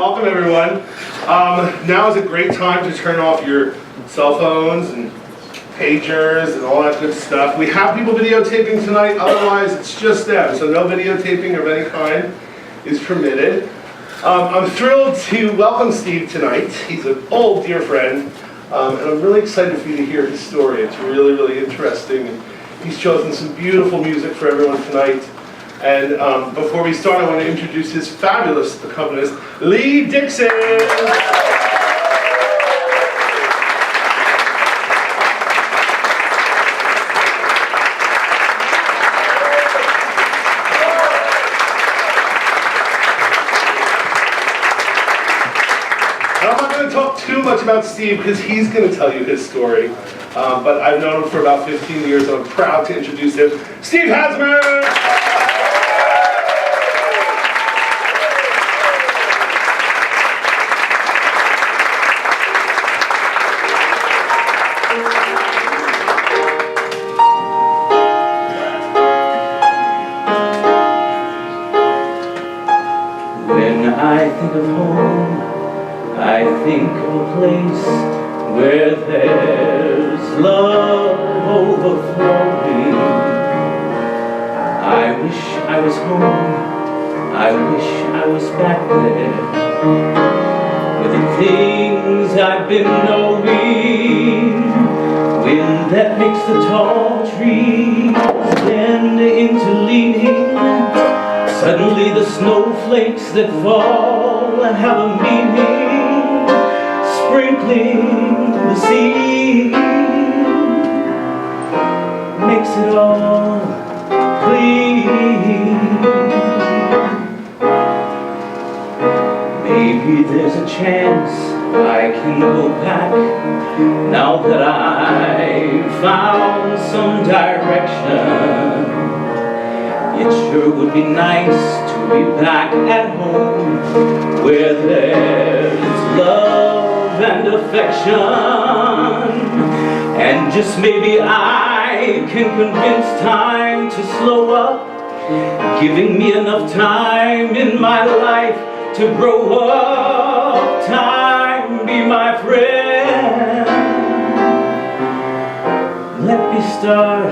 welcome everyone. Now is a great time to turn off your cell phones and pagers and all that good stuff. We have people videotaping tonight, otherwise it's just them, so no videotaping of any kind is permitted. I'm thrilled to welcome Steve tonight. He's an old dear friend, and I'm really excited for you to hear his story. It's really, really interesting. He's chosen some beautiful music for everyone tonight. And before we start, I want to introduce his fabulous accompanist, Lee Dixon. I'm not going to talk too much about Steve because he's going to tell you his story. But I've known him for about 15 years, and I'm proud to introduce him, Steve Hasman! When I think of home, I think of a place where there's love overflowing. I wish I was home, I wish I was back there, with the things I've been knowing. Wind that makes the tall trees bend into leaning. Suddenly the snowflakes that fall have a meaning, sprinkling the sea makes it all clean. Maybe there's a chance I can go back, now that I've found some direction. It sure would be nice to be back at home, where there's love and affection. And just maybe I can convince time to slow up, giving me enough time in my life to grow up. Time be my friend. Let me start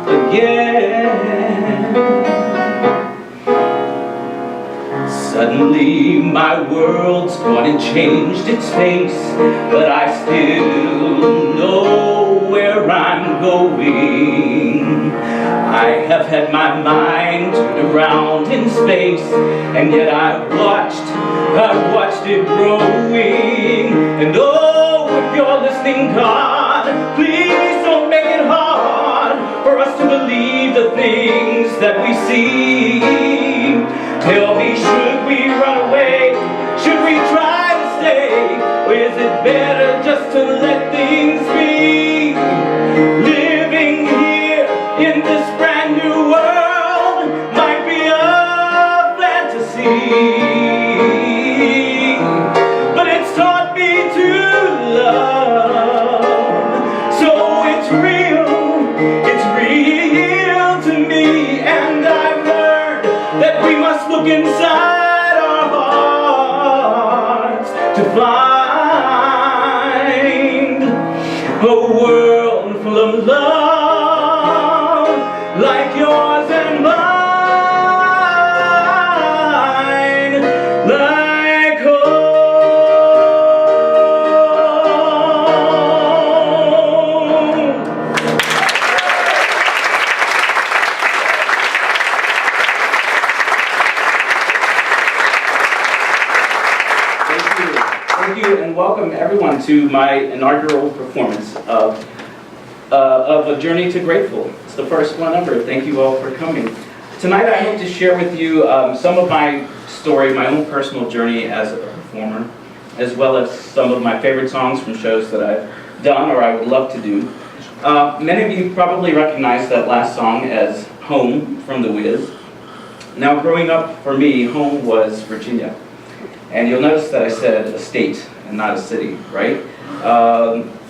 again. Suddenly my world's gone and changed its face, but I still know where I'm going. I have had my mind turned around in space, and yet I've watched it growing. And oh, if you're listening, God, please don't make it hard for us to believe the things that we see. Tell me, should we run away? Should we try to stay? Or is it better just to let things be? Living here in this brand new world might be a fantasy, but it's taught me to love. So it's real to me, and I've learned that we must look inside our hearts to find a world full of love like yours and mine, like home. Thank you, and welcome everyone to my inaugural performance of A Journey to Grateful. It's the first one ever. Thank you all for coming. Tonight I hope to share with you some of my story, my own personal journey as a performer, as well as some of my favorite songs from shows that I've done or I would love to do. Many of you probably recognize that last song as Home from The Wiz. Now, growing up for me, home was Virginia. And you'll notice that I said a state and not a city, right?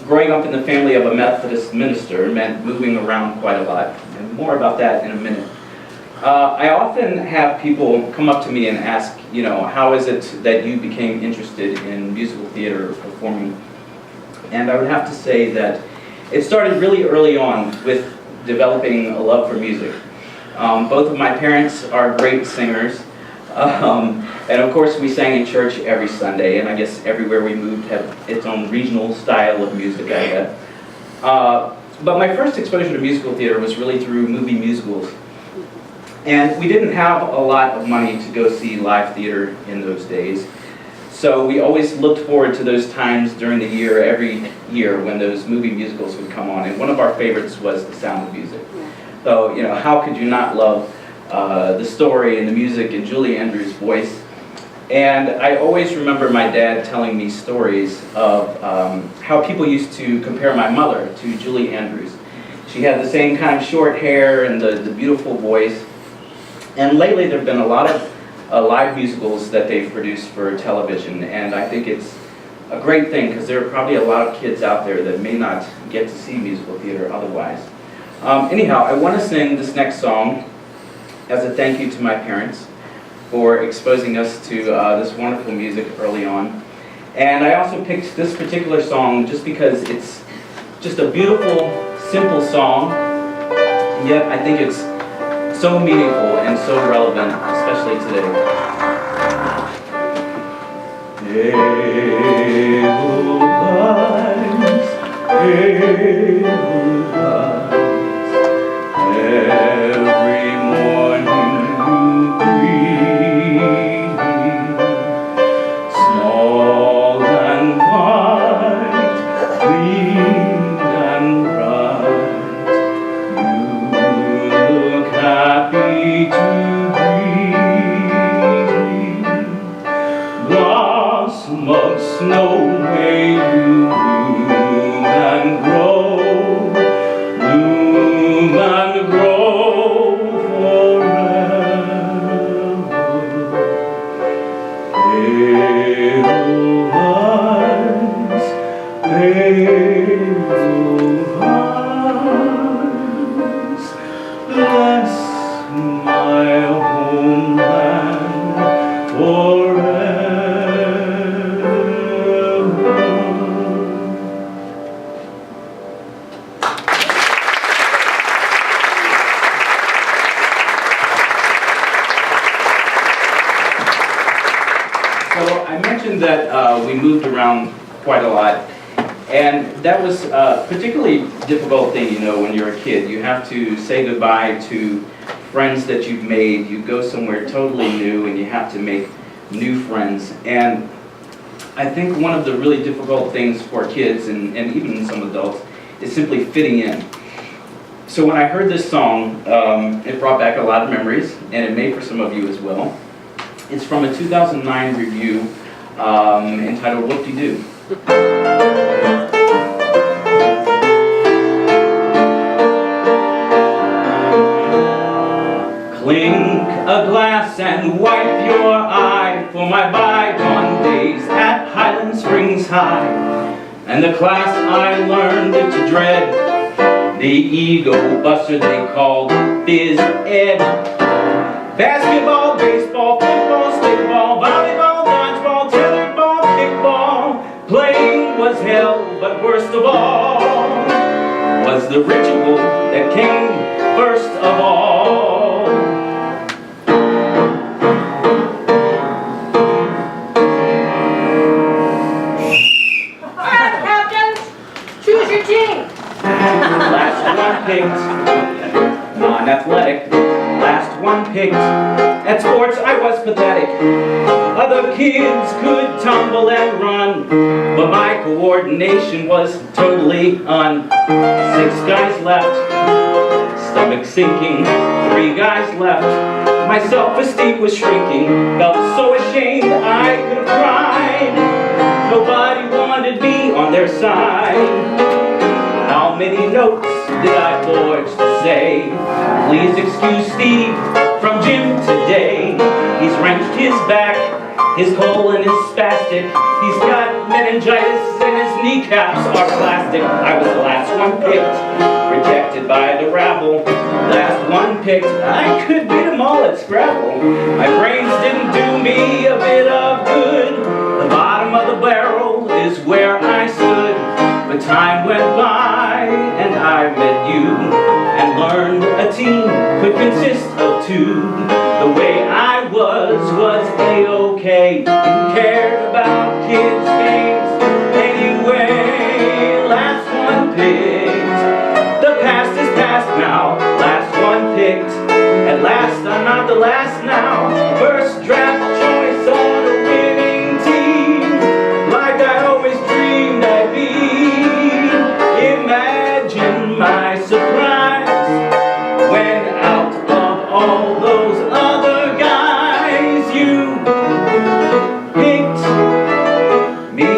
Growing up in the family of a Methodist minister meant moving around quite a lot, and more about that in a minute. I often have people come up to me and ask, you know, how is it that you became interested in musical theater or performing? And I would have to say that it started really early on with developing a love for music. Both of my parents are great singers, and of course we sang in church every Sunday, and I guess everywhere we moved had its own regional style of music, I guess. But my first exposure to musical theater was really through movie musicals. And we didn't have a lot of money to go see live theater in those days. So we always looked forward to those times during the year, every year, when those movie musicals would come on. And one of our favorites was The Sound of Music. So, you know, how could you not love the story and the music and Julie Andrews' voice? And I always remember my dad telling me stories of how people used to compare my mother to Julie Andrews. She had the same kind of short hair and the beautiful voice. And lately there have been a lot of live musicals that they've produced for television, and I think it's a great thing because there are probably a lot of kids out there that may not get to see musical theater otherwise. Anyhow, I want to sing this next song as a thank you to my parents for exposing us to this wonderful music early on. And I also picked this particular song just because it's just a beautiful, simple song, yet I think it's so meaningful and so relevant, especially today. Edelweiss, Edelweiss, every morning you greet me, small and white, clean and bright, you look happy to greet me. Blossom of snow, may you bloom and grow forever. Edelweiss, bless my homeland forever. So I mentioned that we moved around quite a lot. And that was a particularly difficult thing, you know, when you're a kid. You have to say goodbye to friends that you've made. You go somewhere totally new and you have to make new friends. And I think one of the really difficult things for kids and even some adults is simply fitting in. So when I heard this song, it brought back a lot of memories, and it may for some of you as well. It's from a 2009 review entitled Whoop-De-Doo. Clink a glass and wipe your eye for my bygone days at Highland Springs High, and the class I learned to dread, the ego buster they called Phys Ed. Basketball, baseball, football, stickball, volleyball, dodgeball, tetherball, kickball. Playing was hell, but worst of all was the ritual that came first of all. Alright, captains, choose your team. Last one picked, non-athletic. Last one picked. At sports I was pathetic. Other kids could tumble and run, but my coordination was totally on. 6 guys left, stomach sinking. 3 guys left, my self-esteem was shrinking. Felt so ashamed I could have cried. Nobody wanted me on their side. How many notes did I forge to say, please excuse Steve from gym today. He's wrenched his back His colon is spastic. He's got meningitis and his kneecaps are plastic. I was the last one picked, rejected by the rabble. Last one picked, I could beat them all at Scrabble. My brains didn't do me a bit of good. The bottom of the barrel is where I stood. But time went by and I met you and learned a team could consist of two. The way I was A-okay. Who cared about kids' games anyway? Last one picked. The past is past now. Last one picked. At last I'm not the last now. First draft choice on a winning team. Like I always dreamed I'd be. Imagine my surprise when out of all those other guys you picked me.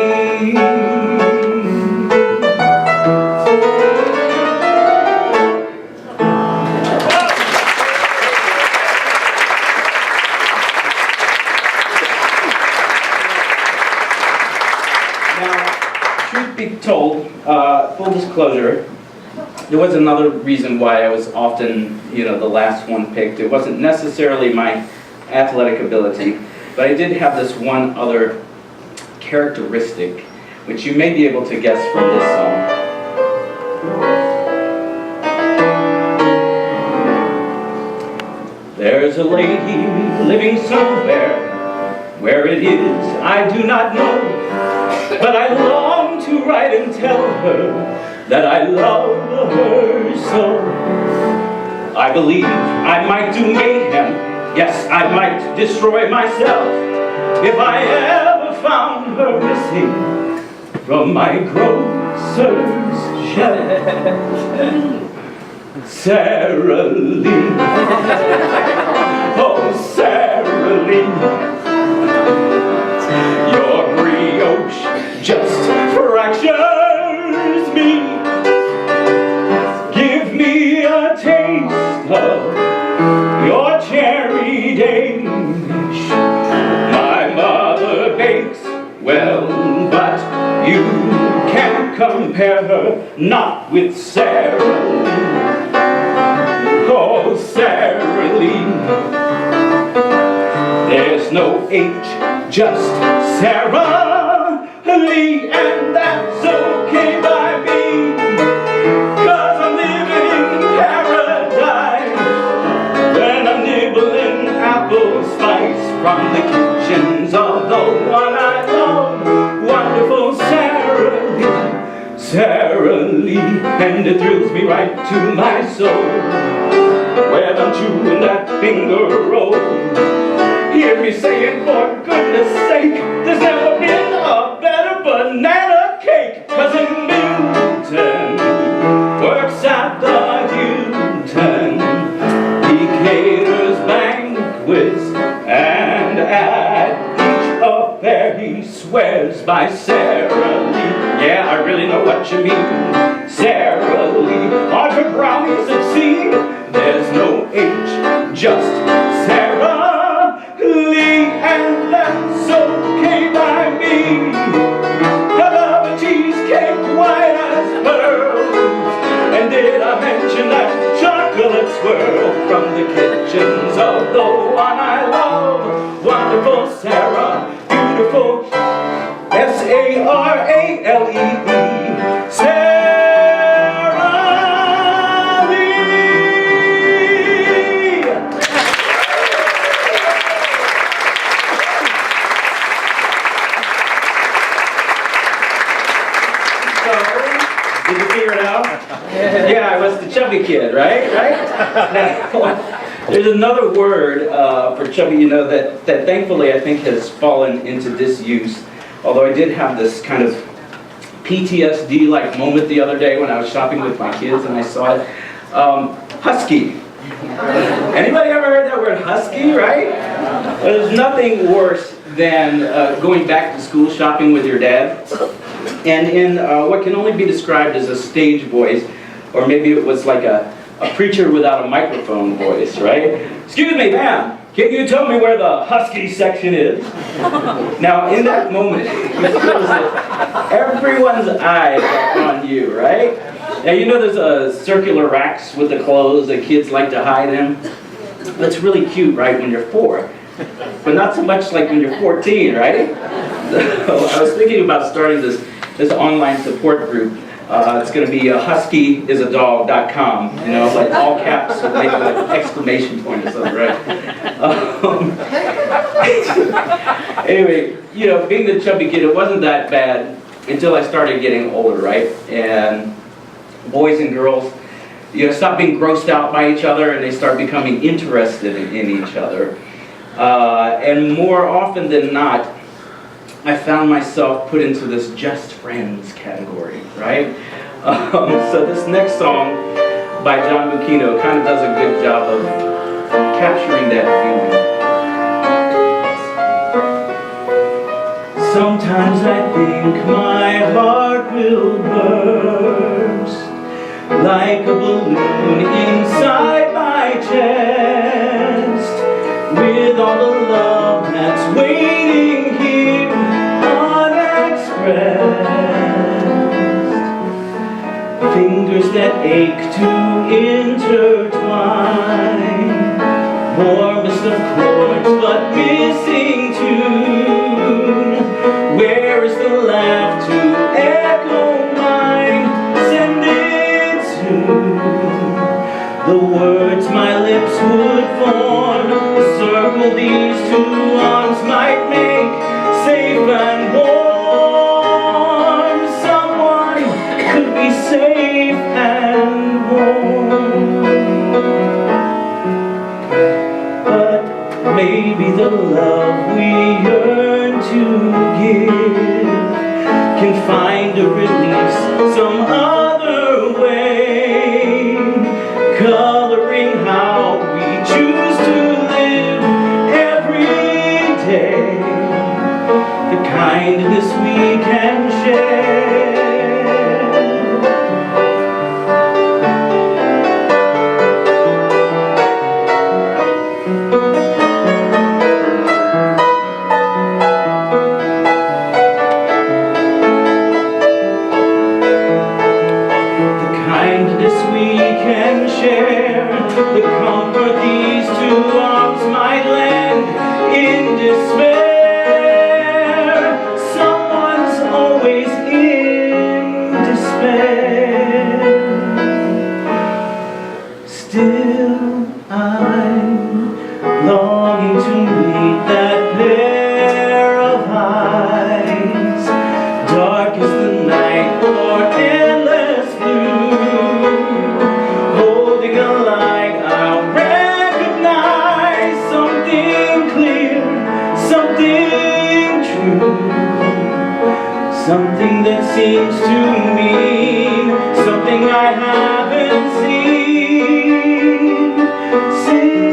Now, truth be told, full disclosure, there was another reason why I was often, the last one picked. It wasn't necessarily my athletic ability, but I did have this one other characteristic, which you may be able to guess from this song. There's a lady living somewhere, where it is I do not know, but I long to write and tell her that I love her so. I believe I might do mayhem, yes, I might destroy myself if I ever found her missing from my grocer's shelf. Sarah Lee, oh Sarah Lee, your brioche just fractures me. Give me a taste of your cherry Danish. My mother bakes well, but you can't compare her, not with Sarah Lee. Oh, Sarah Lee, there's no H, just Sarah Lee, and that's okay by me, 'cause I'm living in paradise when I'm nibbling apple spice from the kitchens of the one I love, wonderful Sarah Lee, Sarah Lee, and it thrills me right to my soul when I'm chewing that finger roll. Hear me saying, for goodness sake, there's never been a better banana cake. Cousin Milton works at the Hilton. He caters banquets, and at each affair he swears by Sarah Lee. Yeah, I really know what you mean, Sarah Lee. On her brownies succeed, there's no H, just Sarah Lee, and that's okay by me. I love a cheesecake white as pearls, and did I mention that chocolate swirl from the kitchens of the one I love, wonderful Sarah, beautiful S-A-R-A-L-E-E, Sarah Lee. So, did you figure it out? Yeah, I was the chubby kid, right? There's another word for chubby, that thankfully I think has fallen into disuse. Although I did have this kind of PTSD-like moment the other day when I was shopping with my kids and I saw it. Husky. Anybody ever heard that word husky, right? Well, there's nothing worse than going back to school shopping with your dad and in what can only be described as a stage voice, or maybe it was like a preacher without a microphone voice, right? Excuse me, ma'am, Can you tell me where the husky section is? Now, in that moment, it feels that everyone's eyes are on you, right? Now, you know there's circular racks with the clothes that kids like to hide in? That's really cute, right, when you're 4. But not so much like when you're 14, right? So I was thinking about starting this online support group. It's going to be huskyisadog.com, you know, like all caps with maybe like an exclamation point or something, right? Anyway, you know, being the chubby kid, it wasn't that bad until I started getting older, right? And boys and girls, you know, stop being grossed out by each other and they start becoming interested in each other. And more often than not, I found myself put into this just friends category, right? So this next song by John Lucchino kind of does a good job of capturing that feeling. Sometimes I think my heart will burst like a balloon inside my chest, with all the love that's waiting here unexpressed. Fingers that ache to intertwine, warmest of chords but missing tune. Where is the laugh to echo mine? Send it soon. The words my lips would form, the circle these 2 arms might make safe and warm. Someone could be safe and warm. But maybe the love we yearn to give can find a release some other way, coloring how we choose to live every day, the kindness we can share. The kindness we can share, the comfort these 2 arms might lend in despair. Someone's always in despair. Still I'm longing to meet that pair of eyes, dark as the night or endless blue, holding a light I'll recognize, something clear, something true, something that seems to mean something I haven't seen since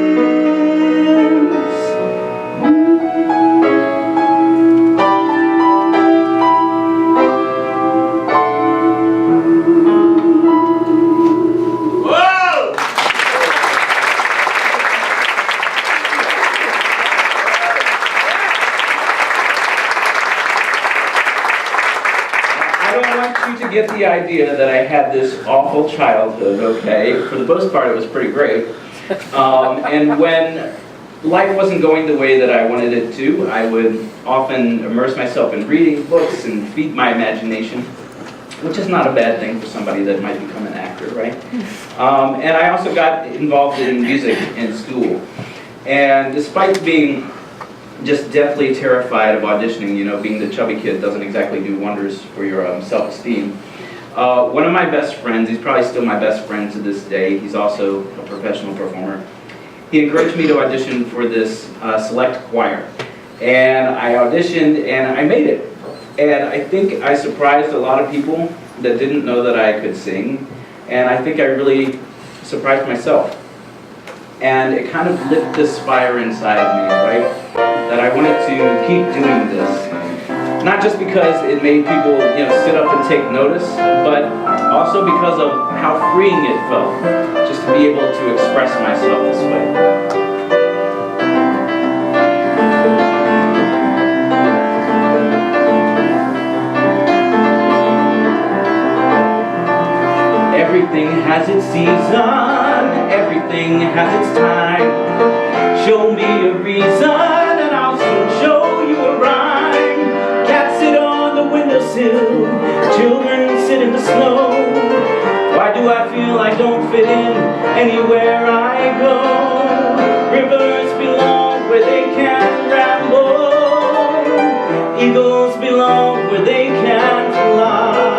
to get the idea that I had this awful childhood, okay? For the most part, it was pretty great. And when life wasn't going the way that I wanted it to, I would often immerse myself in reading books and feed my imagination, which is not a bad thing for somebody that might become an actor, right? And I also got involved in music in school. And despite being just deathly terrified of auditioning, you know, being the chubby kid doesn't exactly do wonders for your self-esteem. One of my best friends, he's probably still my best friend to this day, he's also a professional performer. He encouraged me to audition for this select choir. And I auditioned and I made it. And I think I surprised a lot of people that didn't know that I could sing. And I think I really surprised myself. And it kind of lit this fire inside of me, right? That I wanted to keep doing this. Not just because it made people, you know, sit up and take notice, but also because of how freeing it felt, just to be able to express myself this way. Everything has its season, everything has its time. Show me a reason and I'll soon show you a rhyme. Cats sit on the windowsill, children sit in the snow. Why do I feel I don't fit in anywhere I go? Rivers belong where they can ramble. Eagles belong where they can fly.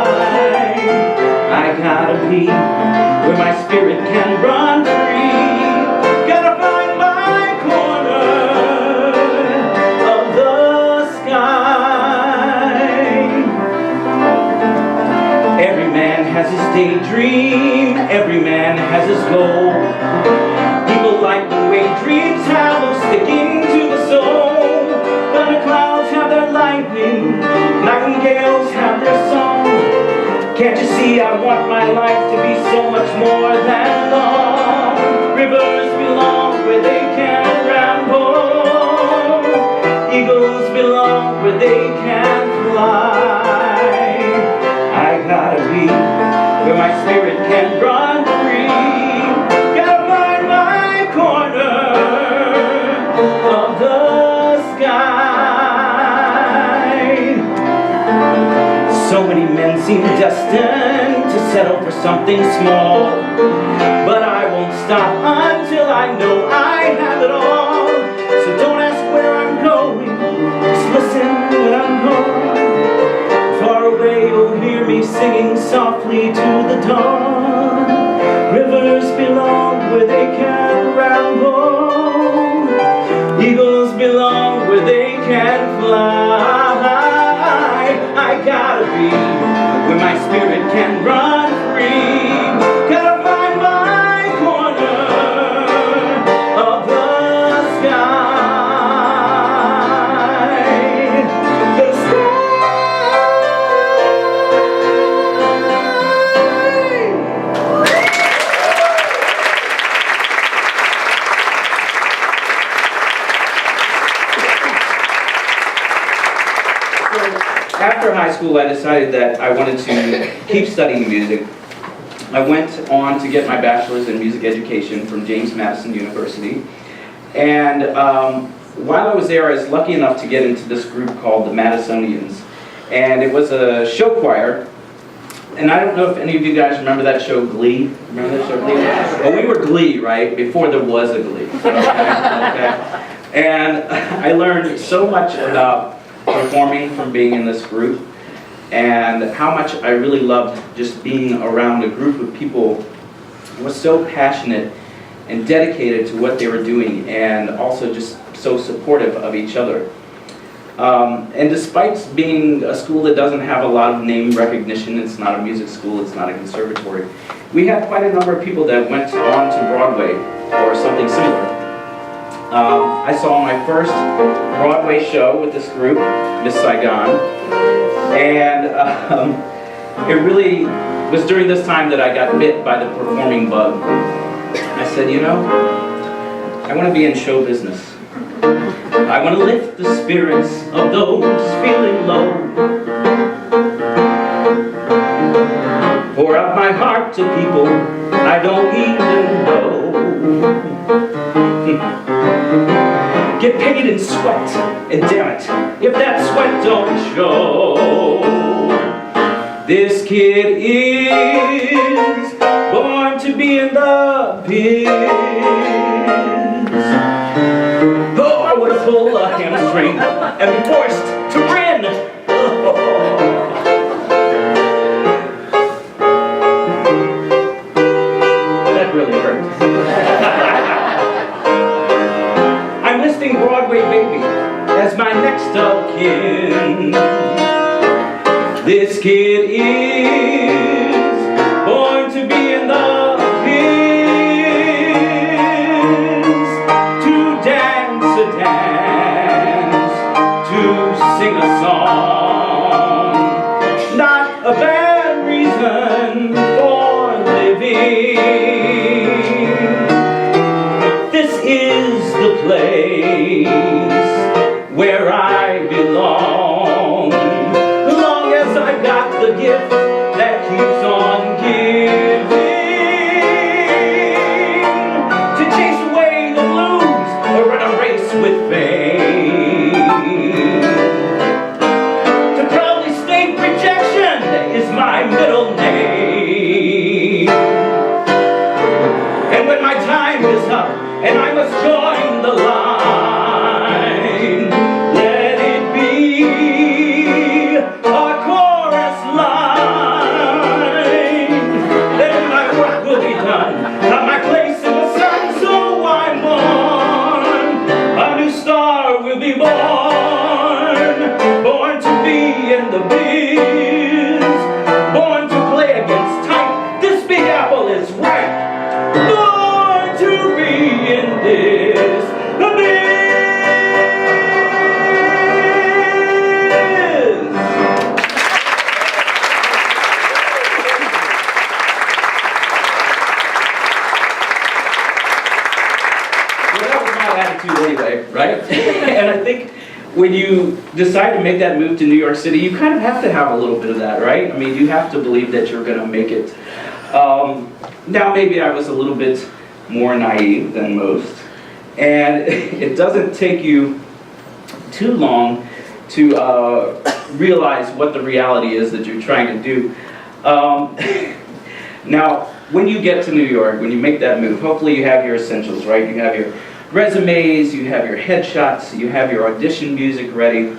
I gotta be where my spirit can run free. Gotta find my corner of the sky. Every man has his daydream, every man has his goal. People like the way dreams have of sticking to the soul. Thunder clouds have their lightning, nightingales have their song. Can't you see I want my life to be so much more than long? Rivers belong where they can ramble. Eagles belong where they can fly. I gotta be where my spirit can run free. Gotta find my corner of the sky. So many men seem destined to settle for something small, but I won't stop until I know I have it all. So don't ask where I'm going, just listen when I'm gone. Far away you'll hear me singing softly to the dawn. Rivers belong where they can ramble. Eagles belong where they can fly. I gotta be where my spirit can run free. Gotta find my corner of the sky. The sky. After high school, I decided that I wanted to keep studying music. I went on to get my bachelor's in music education from James Madison University. And while I was there, I was lucky enough to get into this group called the Madisonians. And it was a show choir. And I don't know if any of you guys remember that show Glee. Remember that show Glee? Well, we were Glee, right? Before there was a Glee. Okay? And I learned so much about performing from being in this group, and how much I really loved just being around a group of people who were so passionate and dedicated to what they were doing, and also just so supportive of each other. And despite being a school that doesn't have a lot of name recognition, it's not a music school, it's not a conservatory, we had quite a number of people that went on to Broadway or something similar. I saw my first Broadway show with this group, Miss Saigon, and it really was during this time that I got bit by the performing bug. I said, you know, I want to be in show business. I want to lift the spirits of those feeling low. Pour out my heart to people I don't even know. Get paid in sweat, and damn it, if that sweat don't show. This kid is born to be in the biz. Oh, I would have pulled a hamstring and be forced to grin. That really hurt. I'm listing Broadway Baby as my next of kin. This kid is born to be in the biz, to dance a dance, to sing a song. Not a bad reason for living. This is the place where I belong. Long as I got the gift that keeps on giving. when you decide to make that move to New York City, you kind of have to have a little bit of that, right? I mean, you have to believe that you're going to make it. Now, maybe I was a little bit more naive than most, and it doesn't take you too long to realize what the reality is that you're trying to do. Now, when you get to New York, when you make that move, hopefully you have your essentials, right? You have your resumes, you have your headshots, you have your audition music ready,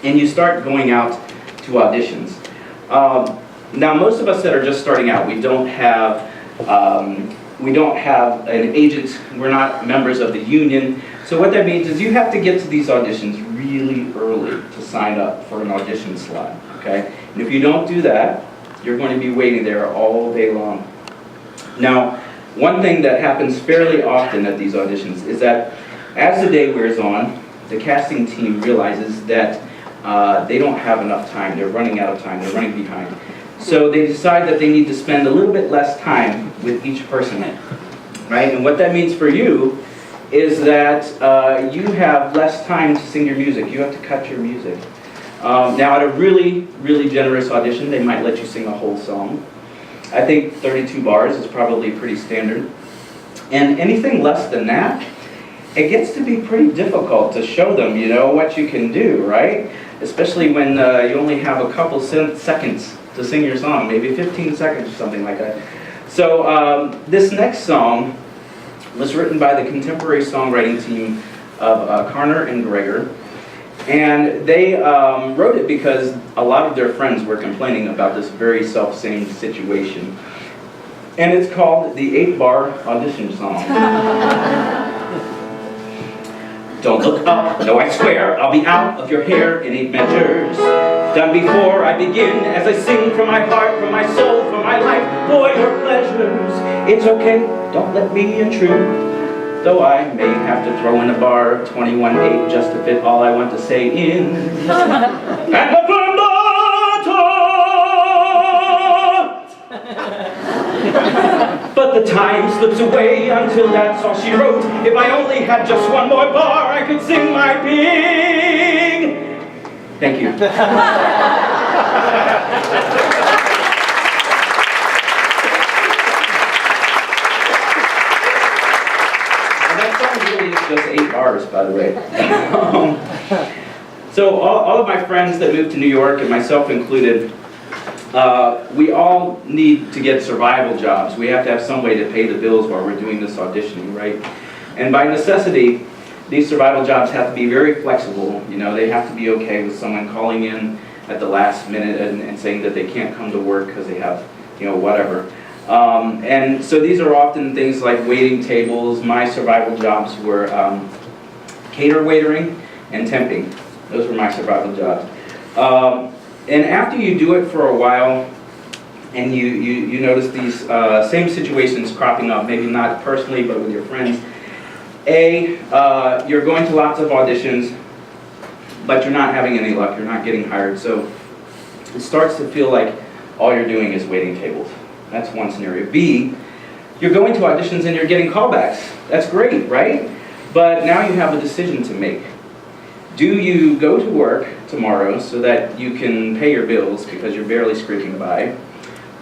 and you start going out to auditions. Now, most of us that are just starting out, we don't have an agent, we're not members of the union, so what that means is you have to get to these auditions really early to sign up for an audition slot, okay? And if you don't do that, you're going to be waiting there all day long. Now, one thing that happens fairly often at these auditions is that as the day wears on, the casting team realizes that they don't have enough time, they're running out of time, they're running behind. So they decide that they need to spend a little bit less time with each person, right? And what that means for you is that you have less time to sing your music. You have to cut your music. Now at a really, really generous audition, they might let you sing a whole song. I think 32 bars is probably pretty standard. And anything less than that, it gets to be pretty difficult to show them, you know, what you can do, right? Especially when you only have a couple seconds to sing your song, maybe 15 seconds or something like that. So this next song was written by the contemporary songwriting team of Carner and Greger. And they wrote it because a lot of their friends were complaining about this very self-same situation. And it's called the 8-bar audition song. Don't look up, no I swear, I'll be out of your hair in 8 measures. Done before I begin, as I sing from my heart, from my soul, from my life, for your pleasures. It's okay, don't let me intrude. Though I may have to throw in a bar 21/8 just to fit all I want to say in. And the but the time slips away until that's all she wrote. If I only had just one more bar, I could sing my ping. Thank you. Just 8 bars, by the way. So all of my friends that moved to New York, and myself included, we all need to get survival jobs. We have to have some way to pay the bills while we're doing this auditioning, right? And by necessity, these survival jobs have to be very flexible. You know, they have to be okay with someone calling in at the last minute and saying that they can't come to work because they have, you know, whatever. And so these are often things like waiting tables. My survival jobs were cater waitering and temping. Those were my survival jobs. And after you do it for a while, and you notice these same situations cropping up, maybe not personally, but with your friends, you're going to lots of auditions, but you're not having any luck, you're not getting hired. So it starts to feel like all you're doing is waiting tables. That's one scenario. B, you're going to auditions and you're getting callbacks. That's great, right? But now you have a decision to make. Do you go to work tomorrow so that you can pay your bills because you're barely scraping by?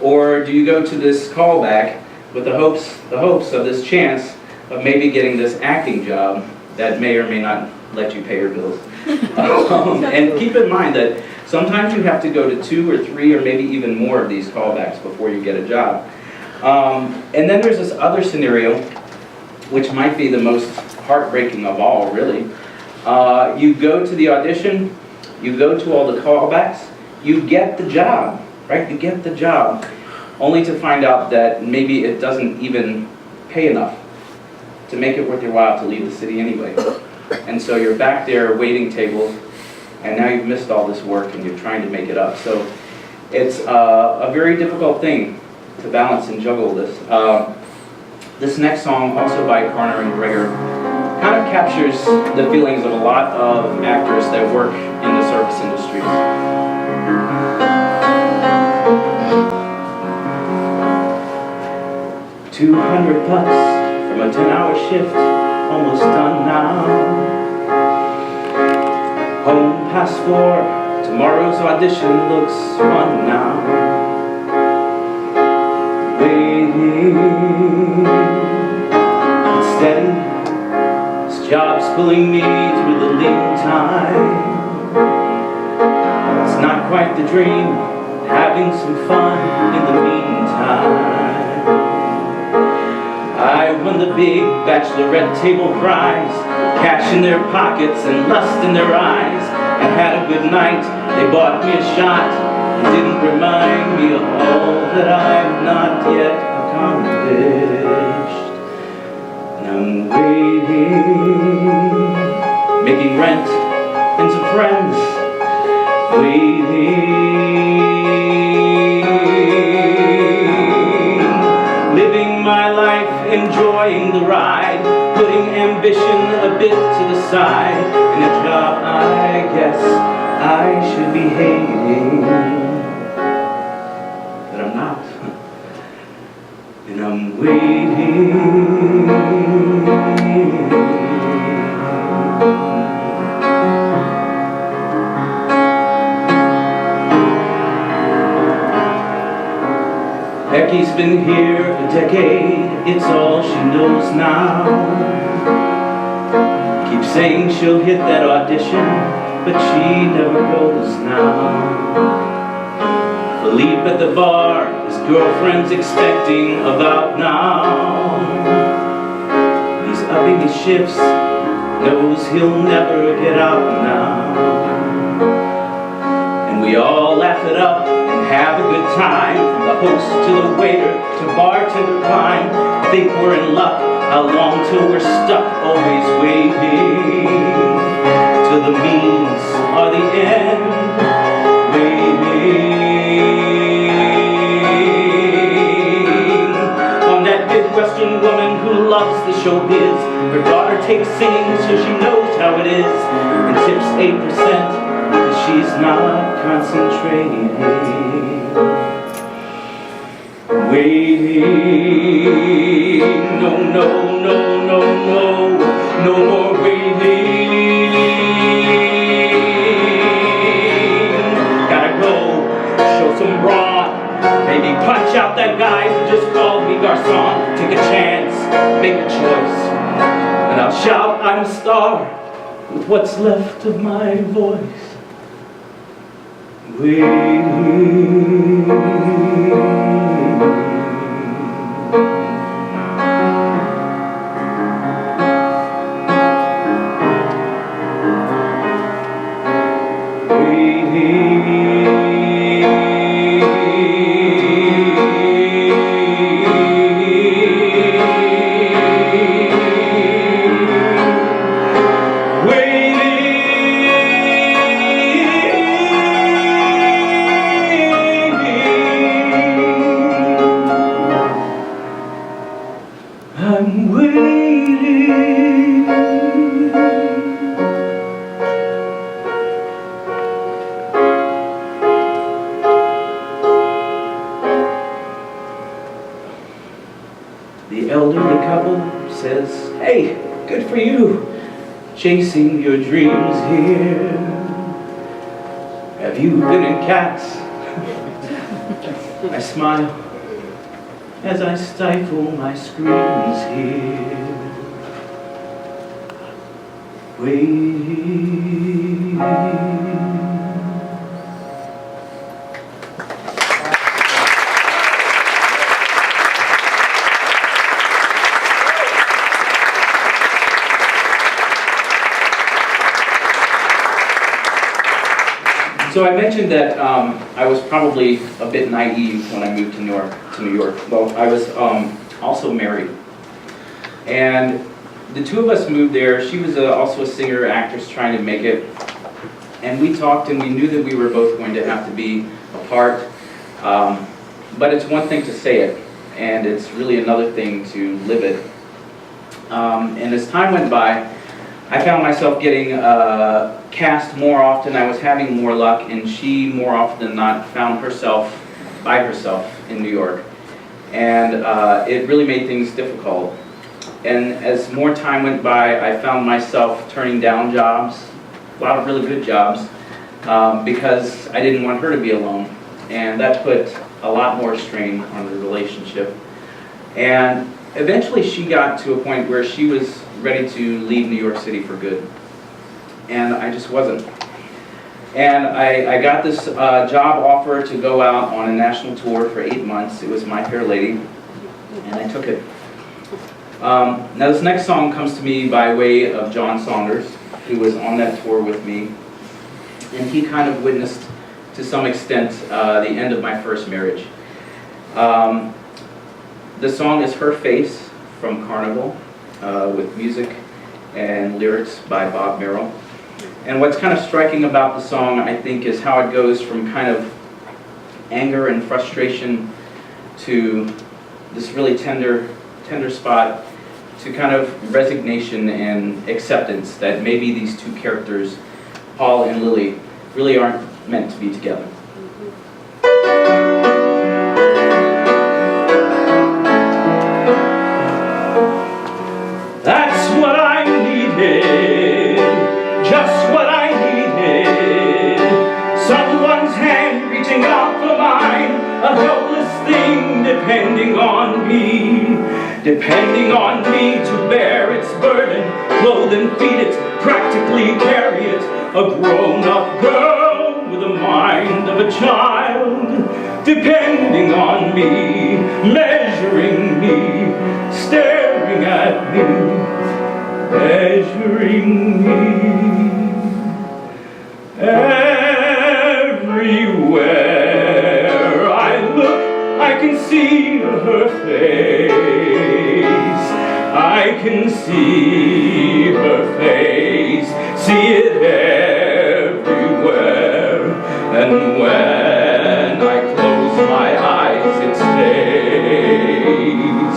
Or do you go to this callback with the hopes of this chance of maybe getting this acting job that may or may not let you pay your bills? And keep in mind that sometimes you have to go to 2 or 3 or maybe even more of these callbacks before you get a job. And then there's this other scenario, which might be the most heartbreaking of all, really. You go to the audition, you go to all the callbacks, you get the job, right? You get the job, only to find out that maybe it doesn't even pay enough to make it worth your while to leave the city anyway. And so you're back there waiting tables, and now you've missed all this work and you're trying to make it up. So it's a very difficult thing to balance and juggle this. This next song, also by Carner and Greger, kind of captures the feelings of a lot of actors that work in the service industries. 200 bucks from a 10-hour shift, almost done now. Home past 4, tomorrow's audition looks fun now. Waiting, it's steady, this job's pulling me through the lean time. It's not quite the dream, having some fun in the meantime. I won the big bachelorette table prize, cash in their pockets and lust in their eyes. I had a good night, they bought me a shot, and didn't remind me of all that I've not yet accomplished. And I'm waiting, making rent and some friends, waiting, living my life, enjoying the ride, putting ambition a bit to the side, in a job I guess I should be hating, but I'm not, and I'm waiting. Becky's been here a decade, it's all she knows now. Keeps saying she'll hit that audition, but she never goes now. Philippe at the bar, his girlfriend's expecting about now. He's upping his shifts, knows he'll never get out now. And we all laugh it up and have a good time, from the host to the waiter to bartender climb. Think we're in luck, how long till we're stuck, always waiting till the means are the end. Waiting on that Midwestern woman who loves the showbiz. Her daughter takes singing so she knows how it is, and tips 8% because she's not concentrating. Waiting, no, no, no, no, no, no more waiting. Gotta go, show some brawn, maybe punch out that guy who just called me garçon. Take a chance, make a choice, and I'll shout I'm a star with what's left of my voice. Waiting. I'm waiting. The elderly couple says, "Hey, good for you, chasing your dreams here. Have you been in Cats?" I smile as I stifle my screams here. Waiting. So I mentioned that I was probably a bit naive when I moved to New York. Well, I was also married, and the two of us moved there. She was also a singer, actress, trying to make it, and we talked, and we knew that we were both going to have to be apart. But it's one thing to say it, and it's really another thing to live it. And as time went by, I found myself getting cast more often. I was having more luck, and she more often than not found herself by herself in New York. And it really made things difficult. And as more time went by, I found myself turning down jobs a lot of really good jobs because I didn't want her to be alone. And that put a lot more strain on the relationship. And eventually she got to a point where she was ready to leave New York City for good. And I just wasn't. And I got this job offer to go out on a national tour for 8 months. It was My Fair Lady, and I took it. Now this next song comes to me by way of John Saunders, who was on that tour with me. And he kind of witnessed, to some extent, the end of my first marriage. The song is Her Face from Carnival, with music and lyrics by Bob Merrill. And what's kind of striking about the song, I think, is how it goes from kind of anger and frustration to this really tender spot to kind of resignation and acceptance that maybe these two characters, Paul and Lily, really aren't meant to be together. That's what I needed, just what I needed. Someone's hand reaching out for mine, a helpless thing depending on me to bear its burden, clothe and feed it, practically carry it. A grown-up girl with the mind of a child, depending on me, measuring me, staring at me, measuring me. Everywhere I look, I can see her face. I can see her face, see it everywhere. And when I close my eyes, it stays.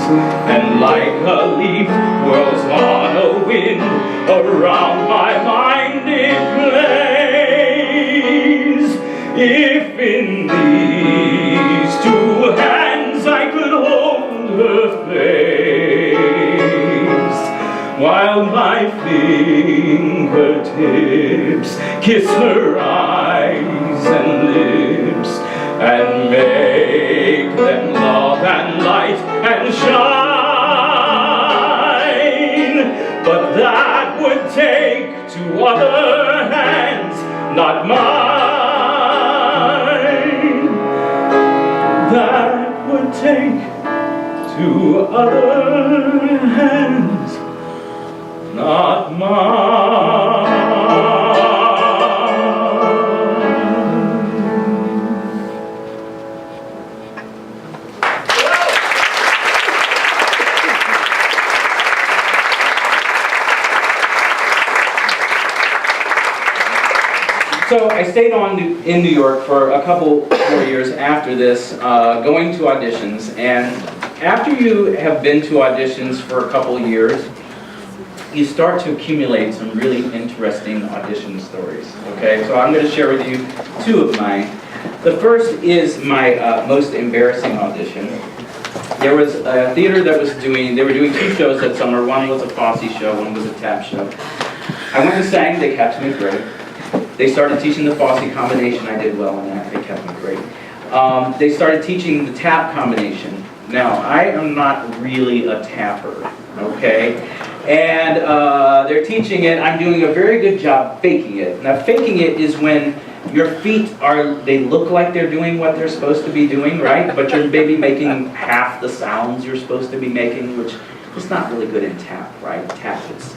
And like a leaf whirls on a wind, around my mind it plays. If in these two hands I could hold her face, while my fingertips kiss her eyes and lips, and make them love and light and shine. But that would take two other hands, not mine. That would take two other hands, not mine. So I stayed on in New York for a couple more years after this, going to auditions. And after you have been to auditions for a couple years, you start to accumulate some really interesting audition stories. Okay, so I'm going to share with you two of mine. The first is my most embarrassing audition. There was a theater that was they were doing two shows that summer. One was a Fosse show, one was a tap show. I went and sang, they kept me great. They started teaching the Fosse combination, I did well in that, they kept me great. They started teaching the tap combination. Now, I am not really a tapper, okay? And they're teaching it, I'm doing a very good job faking it. Now, faking it is when your feet they look like they're doing what they're supposed to be doing, right? But you're maybe making half the sounds you're supposed to be making, which is not really good in tap, right? Tap, it's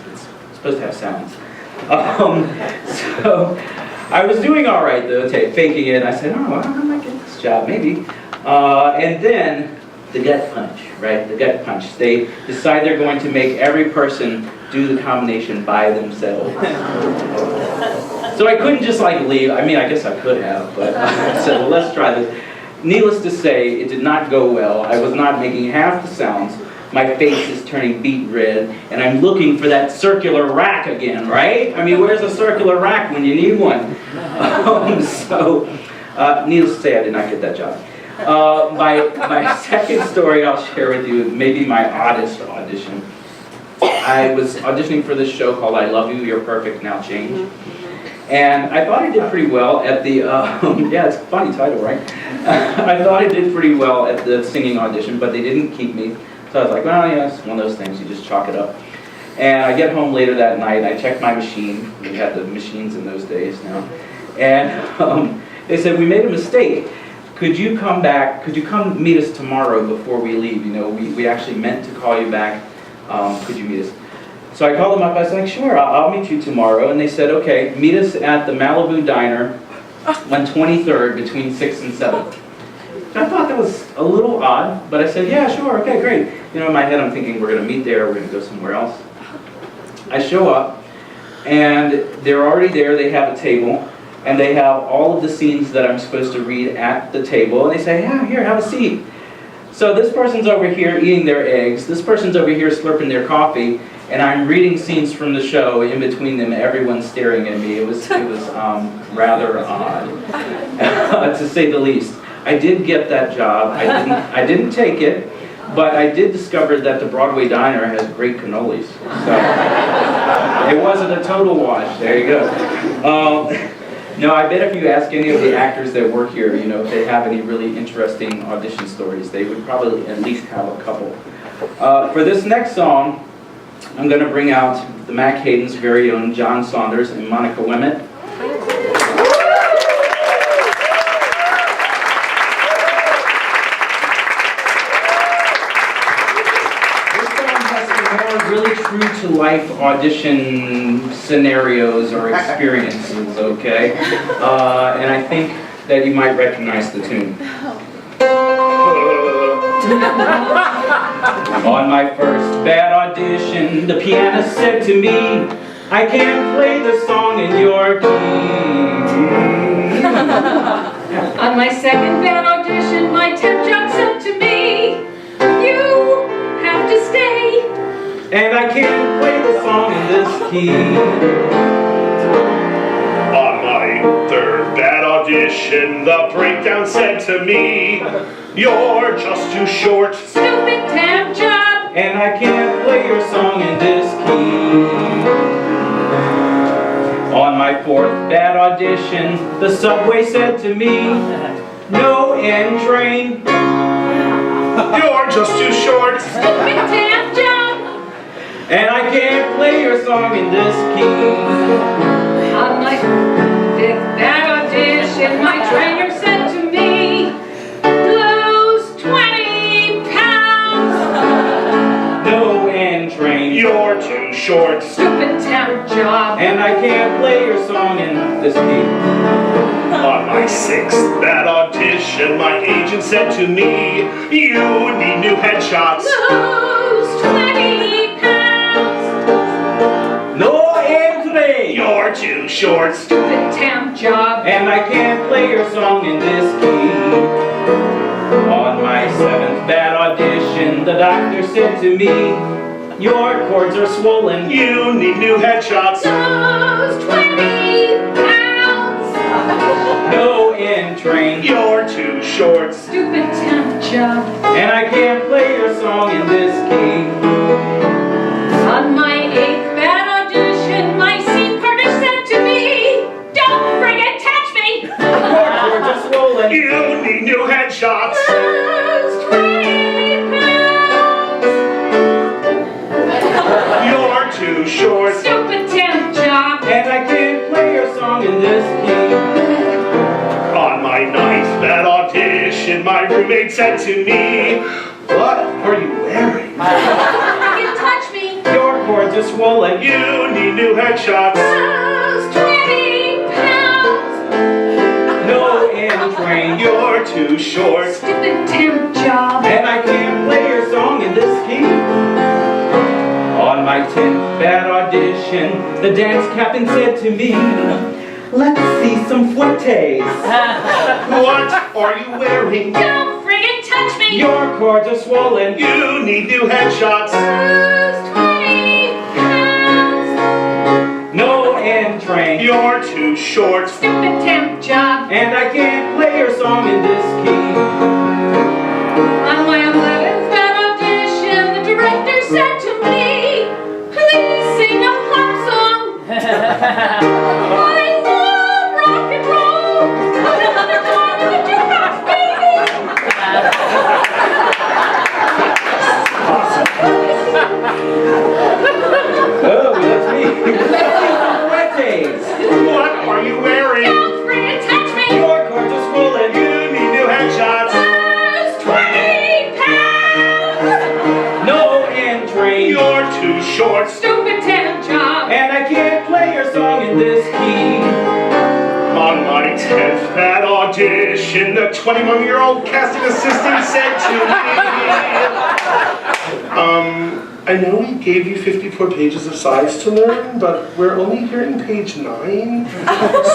supposed to have sounds. So I was doing all right though, faking it. I said, oh, I might get this job, maybe. And then the gut punch, right? The gut punch. They decide they're going to make every person do the combination by themselves. So I couldn't just like leave. I mean, I guess I could have, but I said, well, let's try this. Needless to say, it did not go well. I was not making half the sounds. My face is turning beet red, and I'm looking for that circular rack again, right? I mean, where's a circular rack when you need one? Needless to say, I did not get that job. My second story I'll share with you, maybe my oddest audition. I was auditioning for this show called I Love You, You're Perfect, Now Change. And I thought I did pretty well at the, yeah, it's a funny title, right? I thought I did pretty well at the singing audition, but they didn't keep me. So I was like, well, yeah, it's one of those things, you just chalk it up. And I get home later that night, I check my machine. We had the machines in those days now. And they said, we made a mistake. Could you come back, could you come meet us tomorrow before we leave? You know, we actually meant to call you back. Could you meet us? So I called them up, I was like, sure, I'll meet you tomorrow. And they said, okay, meet us at the Malibu Diner on 23rd between 6 and 7. I thought that was a little odd, but I said, yeah, sure, okay, great. You know, in my head I'm thinking, we're going to meet there, we're going to go somewhere else. I show up, and they're already there, they have a table, and they have all of the scenes that I'm supposed to read at the table, and they say, yeah, here, have a seat. So this person's over here eating their eggs, this person's over here slurping their coffee, and I'm reading scenes from the show in between them, everyone's staring at me. It was rather odd, to say the least. I did get that job. I didn't take it, but I did discover that the Broadway Diner has great cannolis. So it wasn't a total wash. There you go. No, I bet if you ask any of the actors that work here, you know, if they have any really interesting audition stories, they would probably at least have a couple. For this next song, I'm going to bring out the Mac Hayden's very own John Saunders and Monica Wemmett. Really true-to-life audition scenarios or experiences, okay? And I think that you might recognize the tune. On my first bad audition, the pianist said to me, I can't play the song in your key. On my second bad audition, my temp job said to me, you have to stay. And I can't play the song in this key. On my third bad audition, the breakdown said to me, you're just too short. Stupid temp job. And I can't play your song in this key. On my fourth bad audition, the subway said to me, no end train. You're just too short. Stupid temp job. And I can't play your song in this key. On my fifth bad audition, my trainer said to me, lose 20 pounds. No end train. You're too short. Stupid temp job. And I can't play your song in this key. On my sixth bad audition, my agent said to me, you need new headshots. Lose 20 pounds. No end train. You're too short. Stupid temp job. And I can't play your song in this key. On my seventh bad audition, the doctor said to me, your cords are swollen. You need new headshots. Lose 20 pounds. No end train. You're too short. Stupid temp job. And I can't play your song in this key. On my eighth bad audition, my scene partner said to me, don't friggin' touch me. Your cords are swollen. You need new headshots. Lose 20 pounds. You're too short. Stupid temp job. And I can't play your song in this key. On my ninth bad audition, my roommate said to me, what are you wearing? Friggin' touch me. Your cords are swollen. You need new headshots. Lose 20 pounds. No end train. You're too short. Stupid temp job. And I can't play your song in this key. On my 10th bad audition, the dance captain said to me, let's see some footies. What are you wearing? Don't friggin' touch me. Your cords are swollen. You need new headshots. Lose 20 pounds. No end train. You're too short. Stupid temp job. And I can't play your song in this key. On my 11th bad audition, the director said to me, please sing a pop song. I 21-year-old casting assistant said to me. I know we gave you 54 pages of size to learn, but we're only hearing page 9.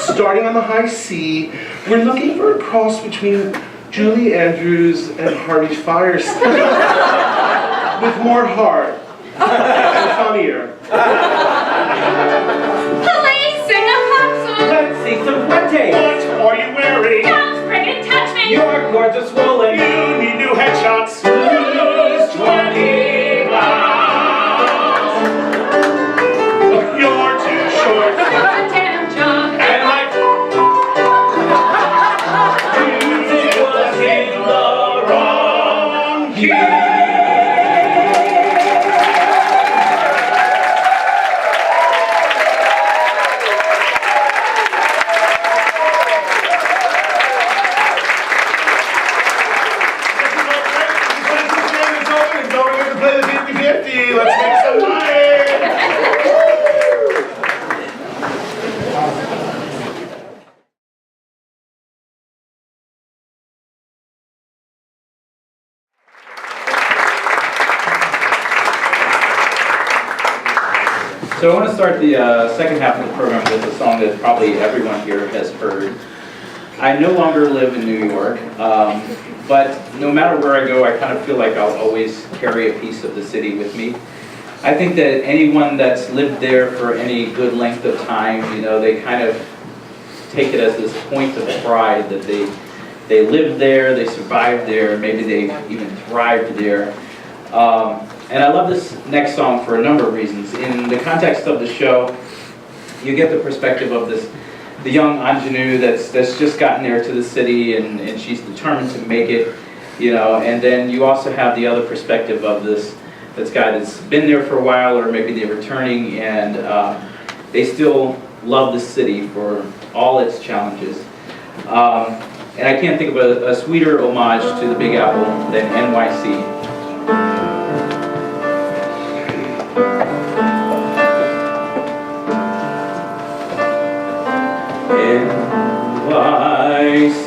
Starting on the high C, we're looking for a cross between Julie Andrews and Harvey Firestein. With more heart and funnier. Please sing a pop song. Let's see some footage. What are you wearing? Don't friggin' touch me. You're gorgeous, swollen. You need new headshots. Lose 20 pounds. You're too short. It's a damn job. And like Music was in the wrong key. Let's make some noise! So I want to start the second half of the program with a song that probably everyone here has heard. I no longer live in New York, but no matter where I go, I kind of feel like I'll always carry a piece of the city with me. I think that anyone that's lived there for any good length of time, you know, they kind of take it as this point of pride that they lived there, they survived there, maybe they even thrived there. And I love this next song for a number of reasons. In the context of the show, you get the perspective of the young ingenue that's just gotten there to the city and she's determined to make it, you know, and then you also have the other perspective of this guy that's been there for a while, or maybe they're returning and they still love the city for all its challenges. And I can't think of a sweeter homage to the Big Apple than NYC. NYC,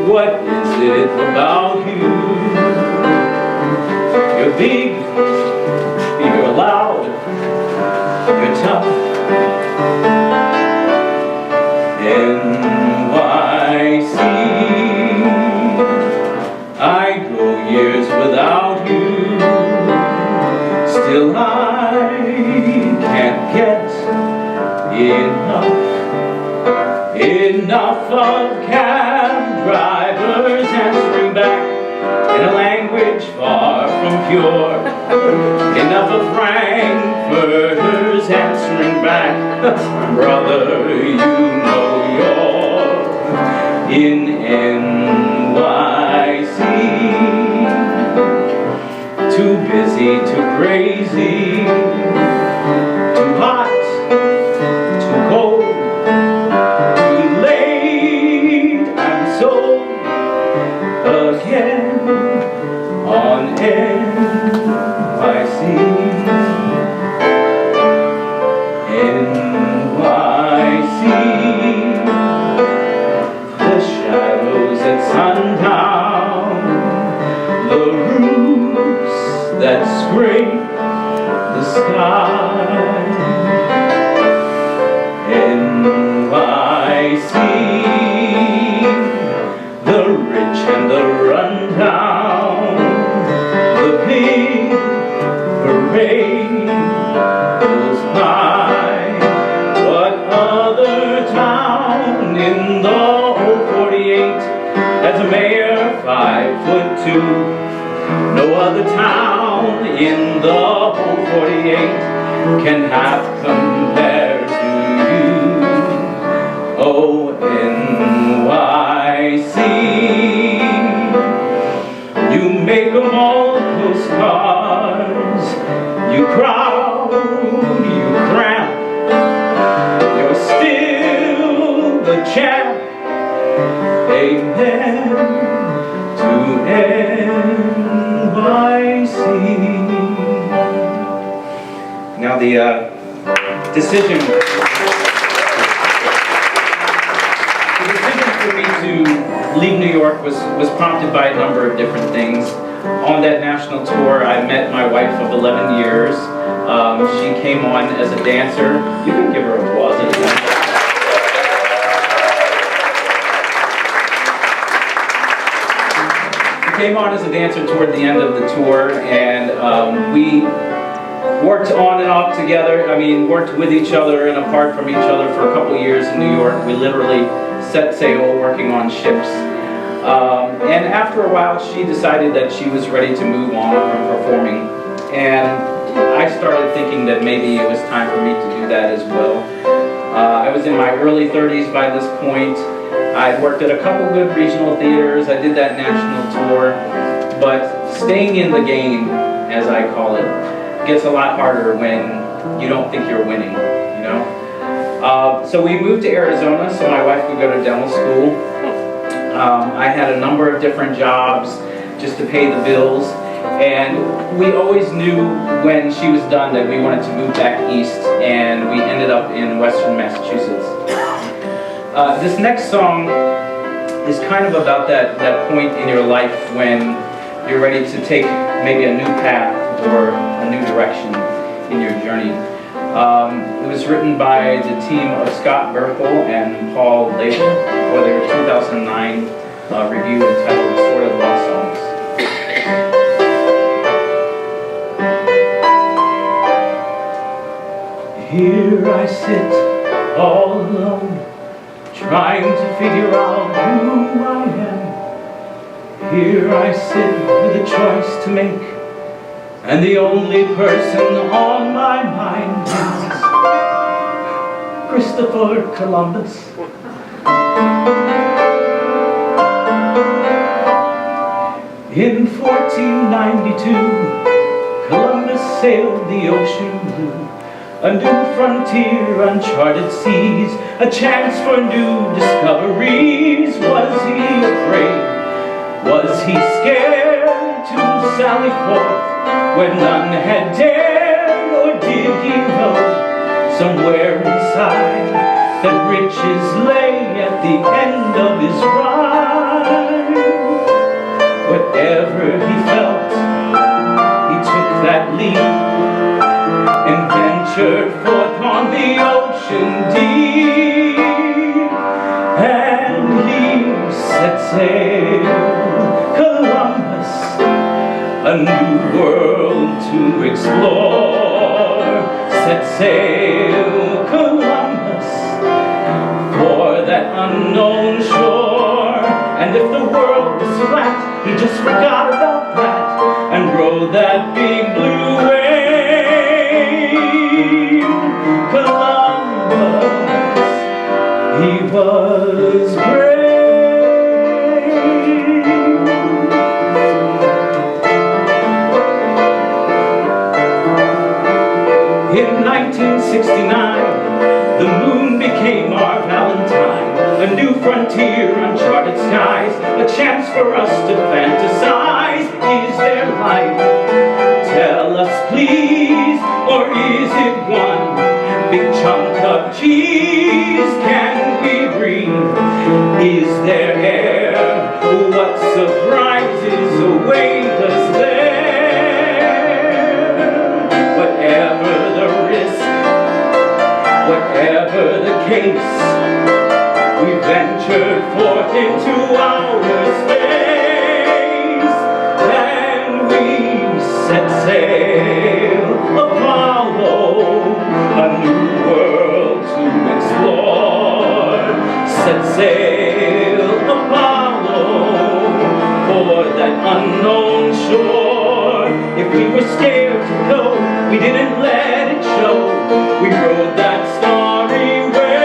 what is it about you? You're big, you're loud, you're tough. NYC, I go years without you, still I can't get enough of cab drivers answering back in a language far from pure, enough of frankfurters answering back, brother, you know you're in NYC, too busy, too crazy, too hot, too cold, too late, and so again on NYC. NYC, the shadows at sundown, the roofs that scrape the sky. NYC, the rich and the rundown, the big parade goes by. What other town in the whole 48 has a mayor 5'2"? No other town in the whole 48 can have compared to you. Oh, NYC, you make them all postcards, you crowd, you cramp, you're still the champ. Amen to NYC. Now the decision to for me to leave New York was prompted by a number of different things. On that national tour, I met my wife of 11 years. She came on as a dancer. You can give her applause. She came on as a dancer toward the end of the tour, and we worked on and off together. I mean, worked with each other and apart from each other for a couple years in New York. We literally set sail working on ships. And after a while, she decided that she was ready to move on from performing. And I started thinking that maybe it was time for me to do that as well. I was in my early 30s by this point. I'd worked at a couple good regional theaters. I did that national tour. But staying in the game, as I call it, gets a lot harder when you don't think you're winning, you know? So we moved to Arizona so my wife could go to dental school. I had a number of different jobs just to pay the bills, and we always knew when she was done that we wanted to move back east, and we ended up in western Massachusetts. This next song is kind of about that point in your life when you're ready to take maybe a new path or a new direction in your journey. It was written by the team of Scott Berthel and Paul Label for their 2009 review entitled Sort of Love Songs. Here I sit all alone, trying to figure out who I am. Here I sit with a choice to make, and the only person on my mind is Christopher Columbus. In 1492, Columbus sailed the ocean blue, a new frontier, uncharted seas, a chance for new discoveries. Was he afraid? Was he scared to sally forth where none had dared? Or did he know somewhere inside that riches lay at the end of his ride? Whatever he felt, he took that leap and ventured forth on the ocean deep. And he set sail, Columbus, a new world to explore. Set sail, Columbus, for that unknown shore. And if the world was flat, he just forgot about that and rode that big blue wave. Columbus, he was brave. In 1969, the moon became our Valentine. A new frontier, uncharted skies, a chance for us to fantasize. Is there life? Tell us please. Or is it one big chunk of cheese? Can we breathe? Is there air? What surprises await us there? Whatever the risk, whatever the case, we ventured forth into outer space, and we set sail, Apollo, a new world to explore. Set sail, Apollo, for that unknown shore. If we were scared to go, we didn't let it show. We rode that starry wave.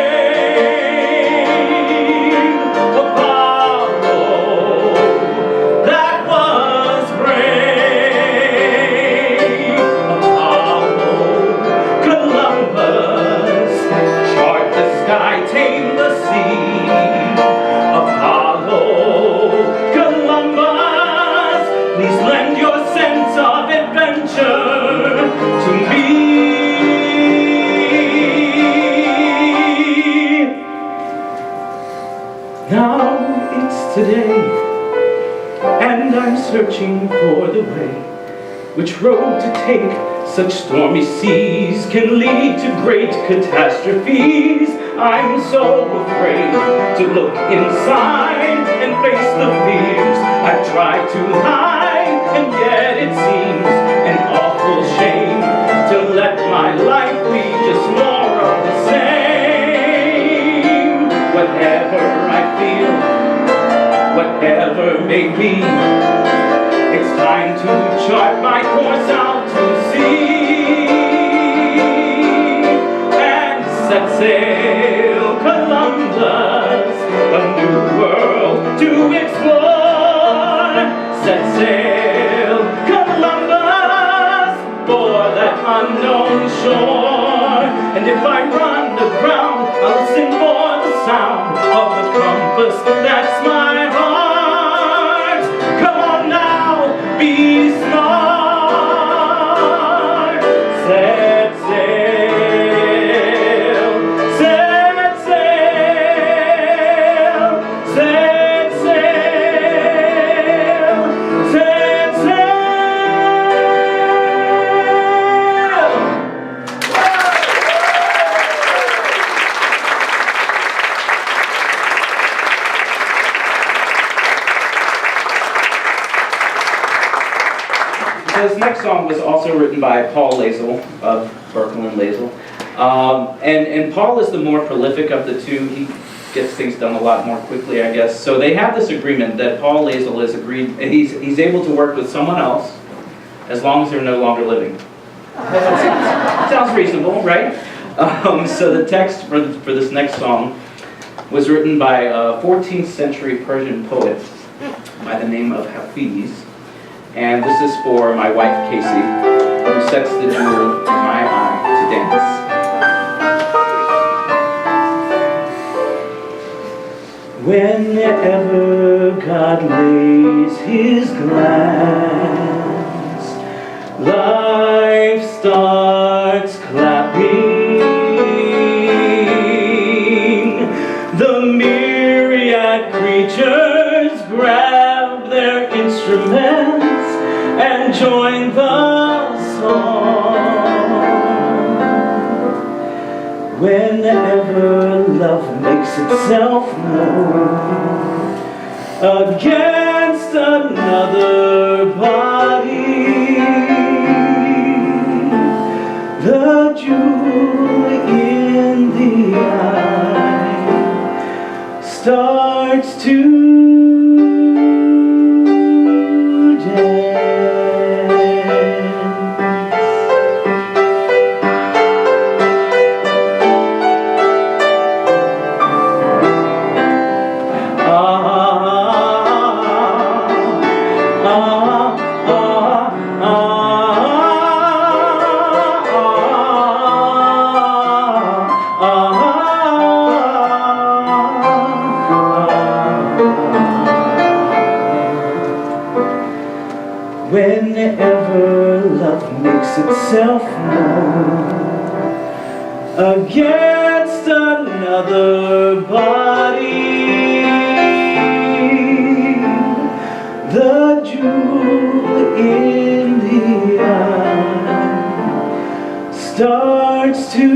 Please lend your sense of adventure to me. streets today, and I'm searching for the way. Which road to take? Such stormy seas can lead to great catastrophes. I'm so afraid to look inside and face the fears I've tried to hide, and yet it seems an awful shame to let my life be just more of the same. Whatever I feel, whatever may be, it's time to chart my course out to sea and set sail, Columbus, a new world to explore. Set sail, Columbus, for that unknown shore. And if I run aground, I'll listen for the sound of the compass. That's my heart. Come on now, be smart. Set sail, set sail, set sail, set sail. This next song was also written by Paul Lazel of Berkeley and Lazel. And Paul is the more prolific of the two. He gets things done a lot more quickly, I guess. So they have this agreement that Paul Lazel has agreed, and he's able to work with someone else as long as they're no longer living. Sounds reasonable, right? So the text for this next song was written by a 14th century Persian poet by the name of Hafiz. And this is for my wife, Casey, who sets the jewel in my eye to dance. Whenever God lays His glance, life starts clapping. The myriad creatures grab their instruments and join the song. Whenever love makes itself known against another body, the jewel in the eye starts to whenever love makes itself known against another body, the jewel in the eye starts to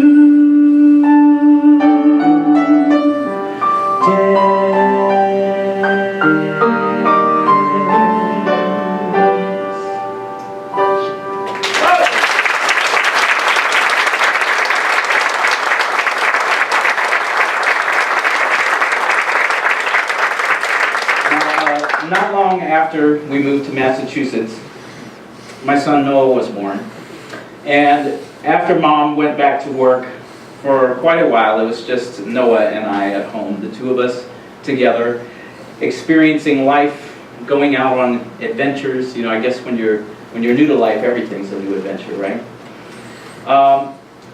Not long after we moved to Massachusetts, my son Noah was born. And after Mom went back to work for quite a while, it was just Noah and I at home, the two of us together, experiencing life, going out on adventures. You know, I guess when you're new to life, everything's a new adventure, right?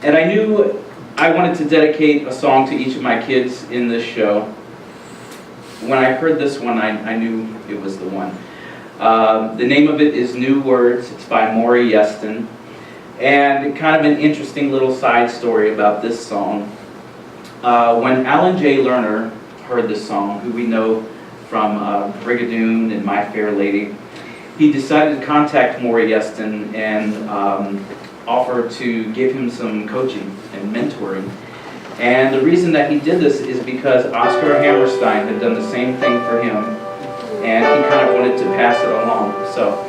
And I knew I wanted to dedicate a song to each of my kids in this show. When I heard this one, I knew it was the one. The name of it is New Words. It's by Maury Yeston. And kind of an interesting little side story about this song. When Alan J. Lerner heard this song, who we know from Brigadoon and My Fair Lady, he decided to contact Maury Yeston and offer to give him some coaching and mentoring. And the reason that he did this is because Oscar Hammerstein had done the same thing for him, and he kind of wanted to pass it along. So,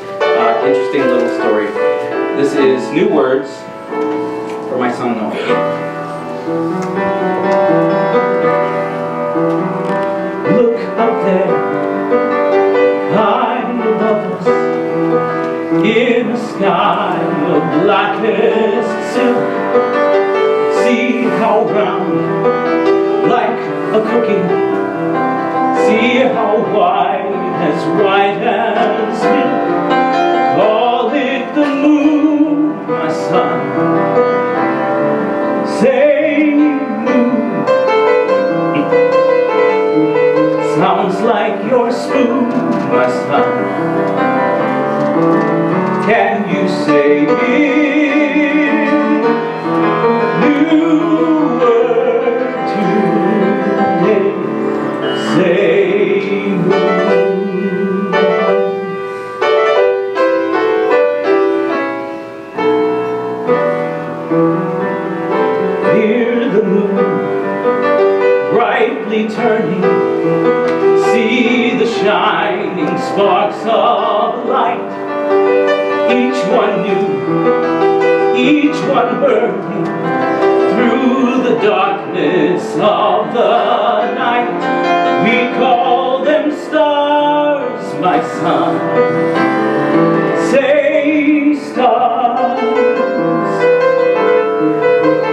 interesting little story. This is New Words for my son Noah. Look up there, high above us, in a sky of blackest silk. See how round, like a cookie. See how wide as milk. Call it the moon, my son. Say moon. Sounds like your spoon, my son. Can you say it? New word today. Say moon. Hear the moon brightly turning. See the shining sparks of light. Each one new, each one burning through the darkness of the night. We call them stars, my son. Say stars.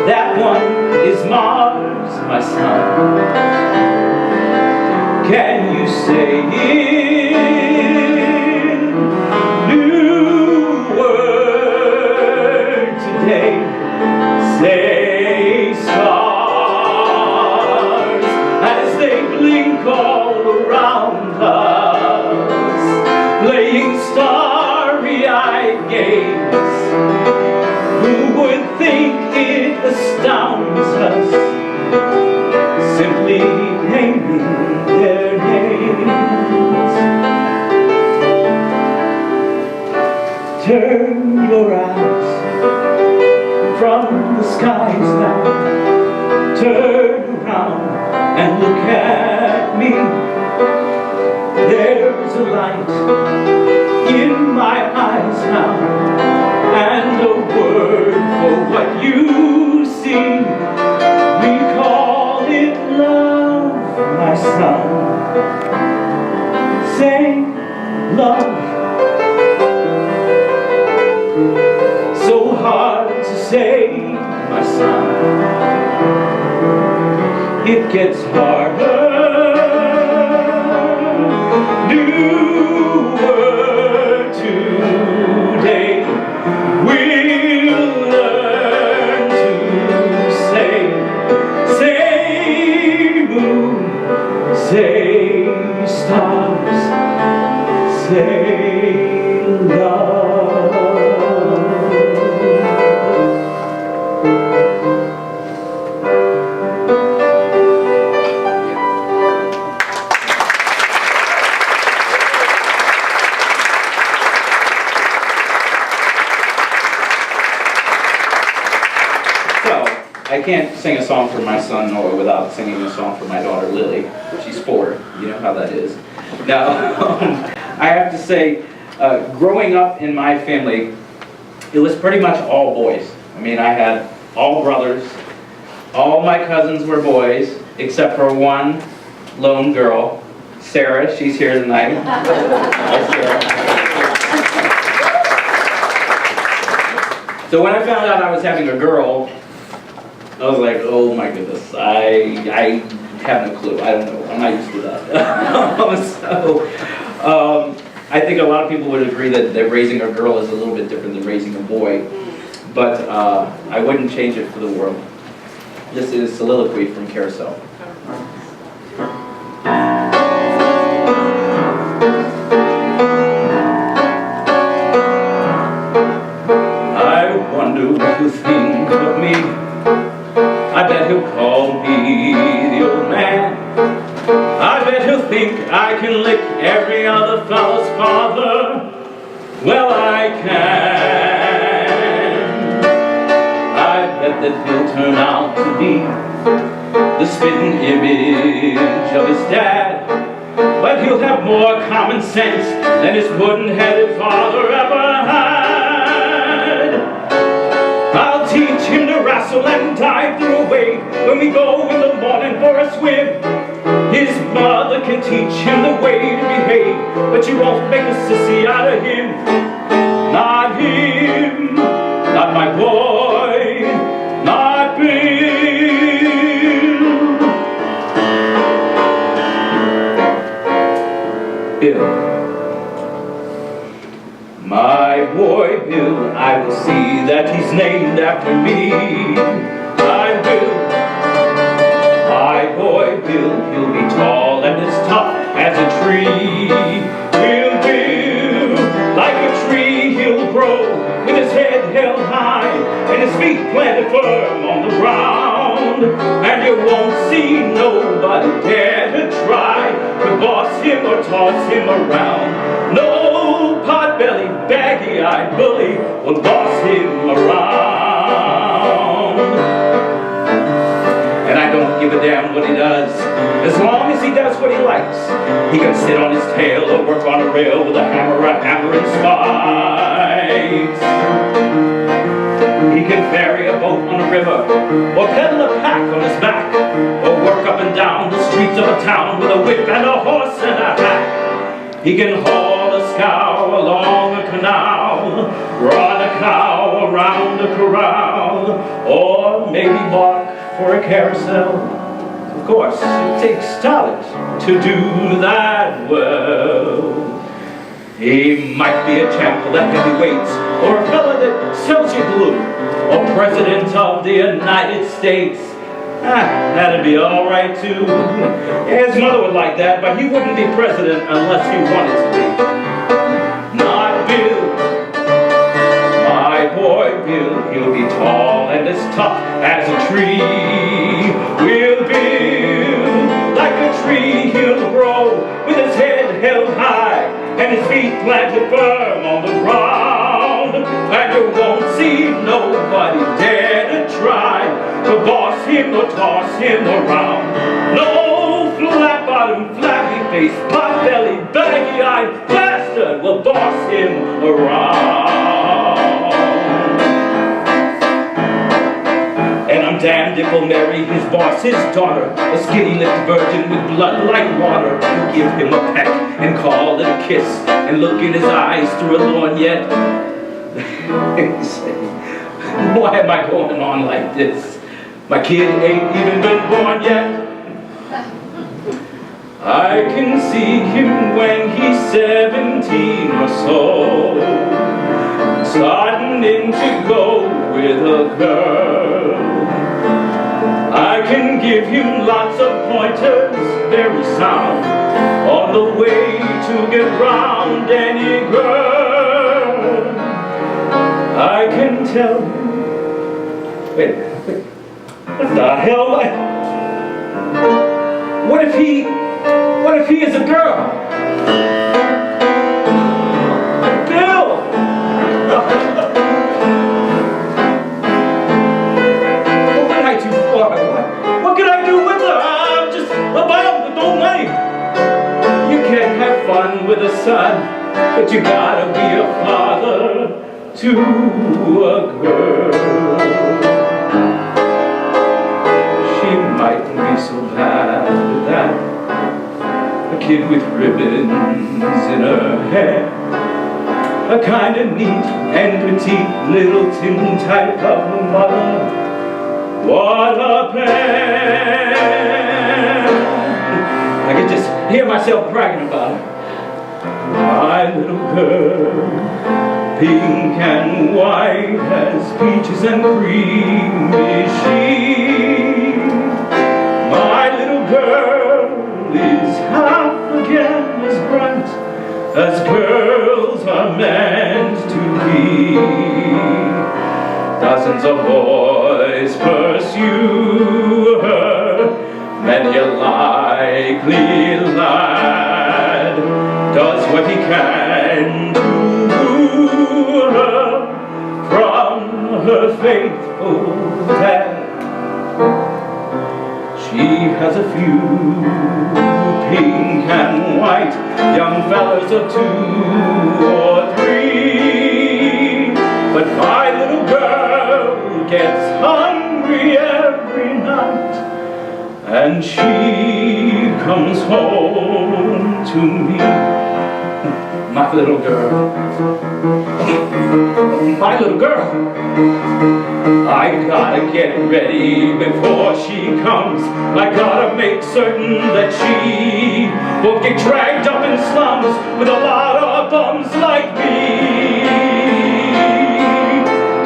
That one is Mars, my son. Can you say it? New word today. Say stars as they blink all around us, playing starry-eyed games. Who would think it astounds us, simply naming their names? Turn your eyes from the skies now. Turn around and look at me. There's a light in my eyes now, and a word for what you see. We call it love, my son. Say love. So hard to say, my son. It gets harder. New word today. We'll learn to say moon, say stars, say love. I can't sing a song for my son Noah without singing a song for my daughter Lily. She's 4, you know how that is. Now, I have to say, growing up in my family, it was pretty much all boys. I mean, I had all brothers, all my cousins were boys, except for one lone girl, Sarah. She's here tonight. Hi, Sarah. So when I found out I was having a girl, I was like, oh my goodness, I have no clue. I don't know. I'm not used to that. I think a lot of people would agree that raising a girl is a little bit different than raising a boy. But I wouldn't change it for the world. This is Soliloquy from Carousel. I wonder what you think of me. I bet he'll call me the old man. I bet he'll think I I can lick every other fella's father. Well, I can. I bet that he'll turn out to be the spitting image of his dad. But he'll have more common sense than his wooden-headed father ever had. I'll teach him to wrestle and dive through a wave when we go in the morning for a swim. His mother can teach him the way to behave, but you won't make a sissy out of him. Not him, not my boy, not Bill. My boy Bill, I will see that he's named after me. I will. My boy Bill, he'll be tall and as tough as a tree. He'll build like a tree, he'll grow with his head held high and his feet planted firm on the ground. And you won't see nobody dare to try to boss him or toss him around. No pot-bellied, baggy-eyed bully will boss him around. And I don't give a damn what he does, as long as he does what he likes. He can sit on his tail or work on a rail with a hammer and spikes. He can ferry a boat on a river, or pedal a pack on his back, or work up and down the streets of a town with a whip and a horse and a hack. He can haul a scow along a canal, run a cow around a corral, or maybe walk for a carousel. Of course, it takes talent to do that well. He might be a champ of the heavyweights, or a fella that sells you glue, or president of the United States. That'd be all right too. His mother would like that, but he wouldn't be president unless he wanted to be. Not Bill. My boy Bill, he'll be tall and as tough as a tree. We'll build like a tree, he'll grow with his head held high and his feet planted firm on the ground. And you won't see nobody dare to try to boss him or toss him around. No flat-bottomed, flabby-faced, pot-bellied, baggy-eyed bastard will boss him around. And I'm damned if we'll marry his boss's daughter, a skinny-lipped virgin with blood like water, and give him a peck and call it a kiss, and look in his eyes through a lorgnette. Why am I going on like this? My kid ain't even been born yet. I can see him when he's 17 or so, starting in to go with a girl. I can give him lots of pointers, very sound, on the way to get round any girl. I can tell him. Wait. What the hell? What if he is a girl? Bill! What can I do for her? What can I do with her? I'm just a bum with no money. You can have fun with a son, but you gotta be a father to a girl. She mightn't be so bad with that. A kid with ribbons in her hair, a kind of neat and petite little tin type of a mother. What a pair! I could just hear myself bragging about her. My little girl, pink and white as peaches and cream is she. My little girl is half again as bright as girls are meant to be. Dozens of boys pursue her, many a likely lie. does what he can to woo her from her faithful dad. She has a few pink and white young fellas of 2 or 3, but my little girl gets hungry every night, and she comes home to me. My little girl, my little girl. I gotta get ready before she comes. I gotta make certain that she won't get dragged up in slums with a lot of bums like me.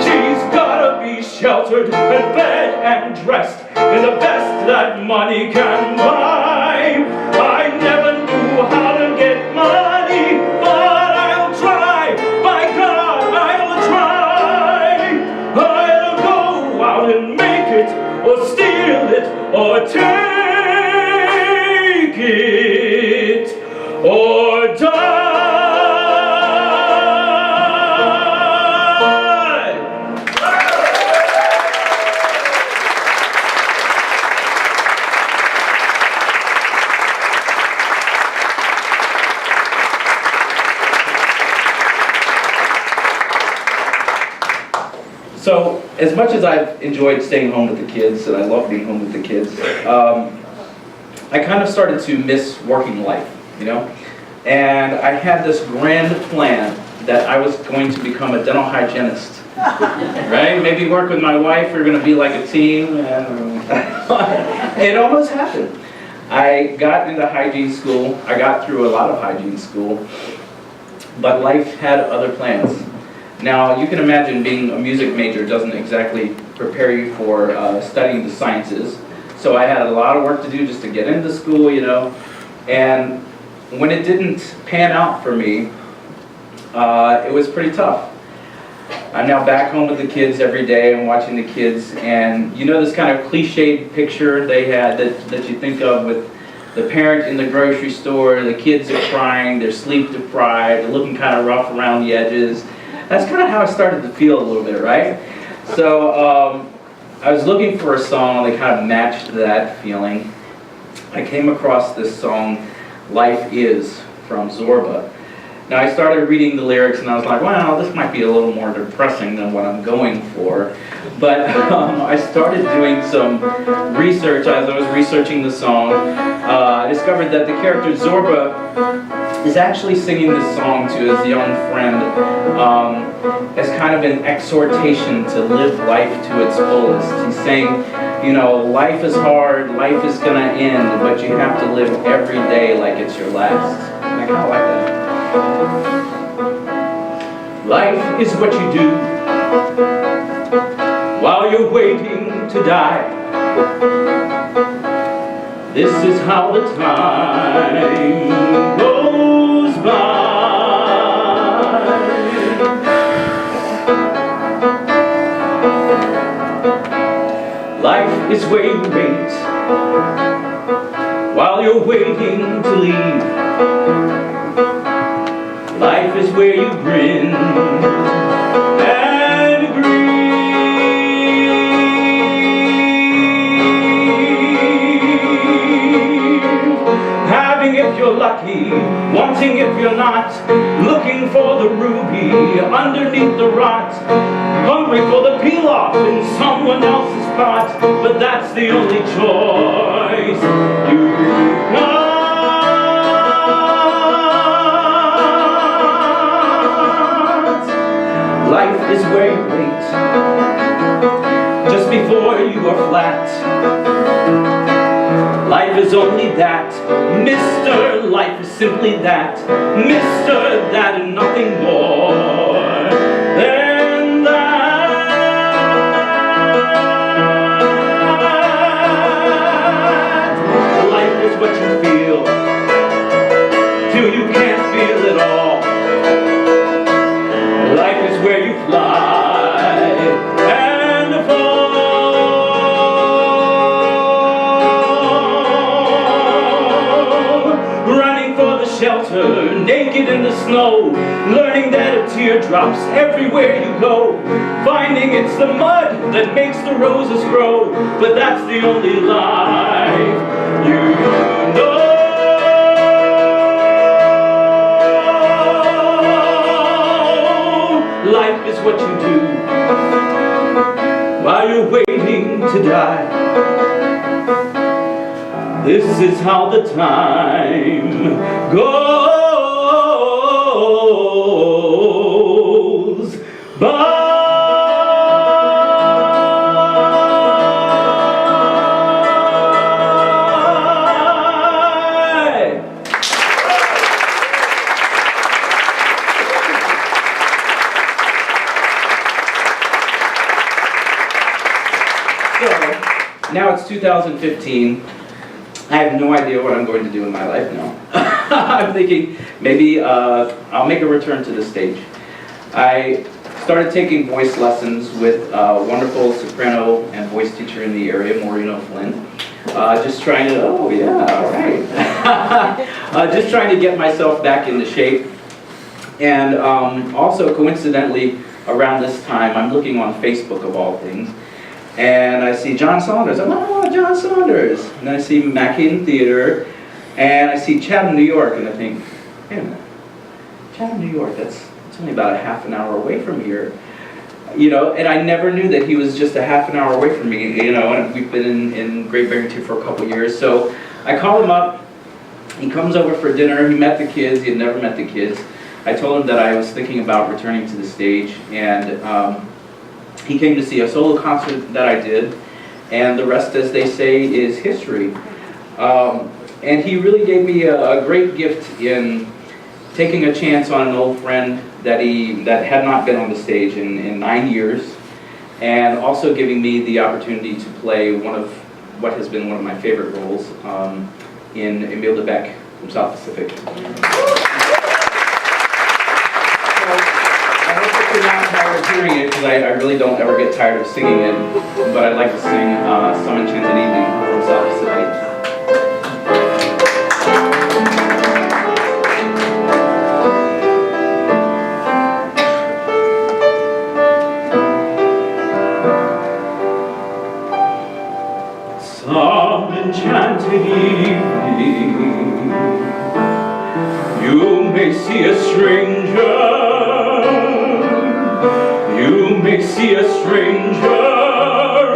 She's gotta be sheltered and fed and dressed in the best that money can buy. I never knew how to get money, but I'll try. By God, I'll try. I'll go out and make it, or steal it, or take it, or die. So, as much as I've enjoyed staying home with the kids, and I love being home with the kids, I kind of started to miss working life, you know? And I had this grand plan that I was going to become a dental hygienist, right? Maybe work with my wife, we're gonna be like a team, and it almost happened. I got into hygiene school, I got through a lot of hygiene school, but life had other plans. Now, you can imagine being a music major doesn't exactly prepare you for studying the sciences. So I had a lot of work to do just to get into school, you know. And when it didn't pan out for me, it was pretty tough. I'm now back home with the kids every day and watching the kids. And you know this kind of cliched picture they had that you think of with the parent in the grocery store, the kids are crying, they're sleep deprived, they're looking kind of rough around the edges. That's kind of how I started to feel a little bit, right? So I was looking for a song that kind of matched that feeling. I came across this song, Life Is, from Zorba. Now I started reading the lyrics and I was like, well, this might be a little more depressing than what I'm going for. But I started doing some research. As I was researching the song, I discovered that the character Zorba is actually singing this song to his young friend as kind of an exhortation to live life to its fullest. He's saying, you know, life is hard, life is gonna end, but you have to live every day like it's your last. And I kind of like that. Life is what you do while you're waiting to die. This is how the time goes by. Life is where you wait while you're waiting to leave. Life is where you grin and grieve. Having if you're lucky, wanting if you're not, looking for the ruby underneath the rot, hungry for the peel-off in someone else's pot, but that's the only choice you've got. Life is where you wait, just before you are flat. Life is only that, Mr. Life is simply that, Mr. That and nothing more than that. Life is what you feel till you can't feel it all. Life is where you fly and fall, running for the shelter shelter, naked in the snow, learning that a teardrop's everywhere you go, finding it's the mud that makes the roses grow, but that's the only life you know. Life is what you do while you're waiting to die. This is how the time goes by. So, now it's 2015. I have no idea what I'm going to do in my life now. I'm thinking maybe I'll make a return to the stage. I started taking voice lessons with a wonderful soprano and voice teacher in the area, Maureen O'Flynn. Just trying to, oh yeah, all right. Just trying to get myself back into shape. And also coincidentally, around this time, I'm looking on Facebook of all things, and I see John Saunders. I'm like, oh, John Saunders. And then I see Manhattan Theater, and I see Chatham, New York, and I think, wait a minute, Chatham, New York, it's only about a half an hour away from here. You know, and I never knew that he was just a half an hour away from me, you know, and we've been in Great Barrington for a couple years. So I call him up, he comes over for dinner, he met the kids, he had never met the kids. I told him that I was thinking about returning to the stage, and he came to see a solo concert that I did, and the rest, as they say, is history. And he really gave me a great gift in taking a chance on an old friend that had not been on the stage in 9 years, and also giving me the opportunity to play one of what has been one of my favorite roles in Emile de Beck from South Pacific. I hope that you're not tired of hearing it, because I really don't ever get tired of singing it, but I'd like to sing Some Enchanted Evening from South Pacific. Some enchanted evening, you may see a stranger. You may see a stranger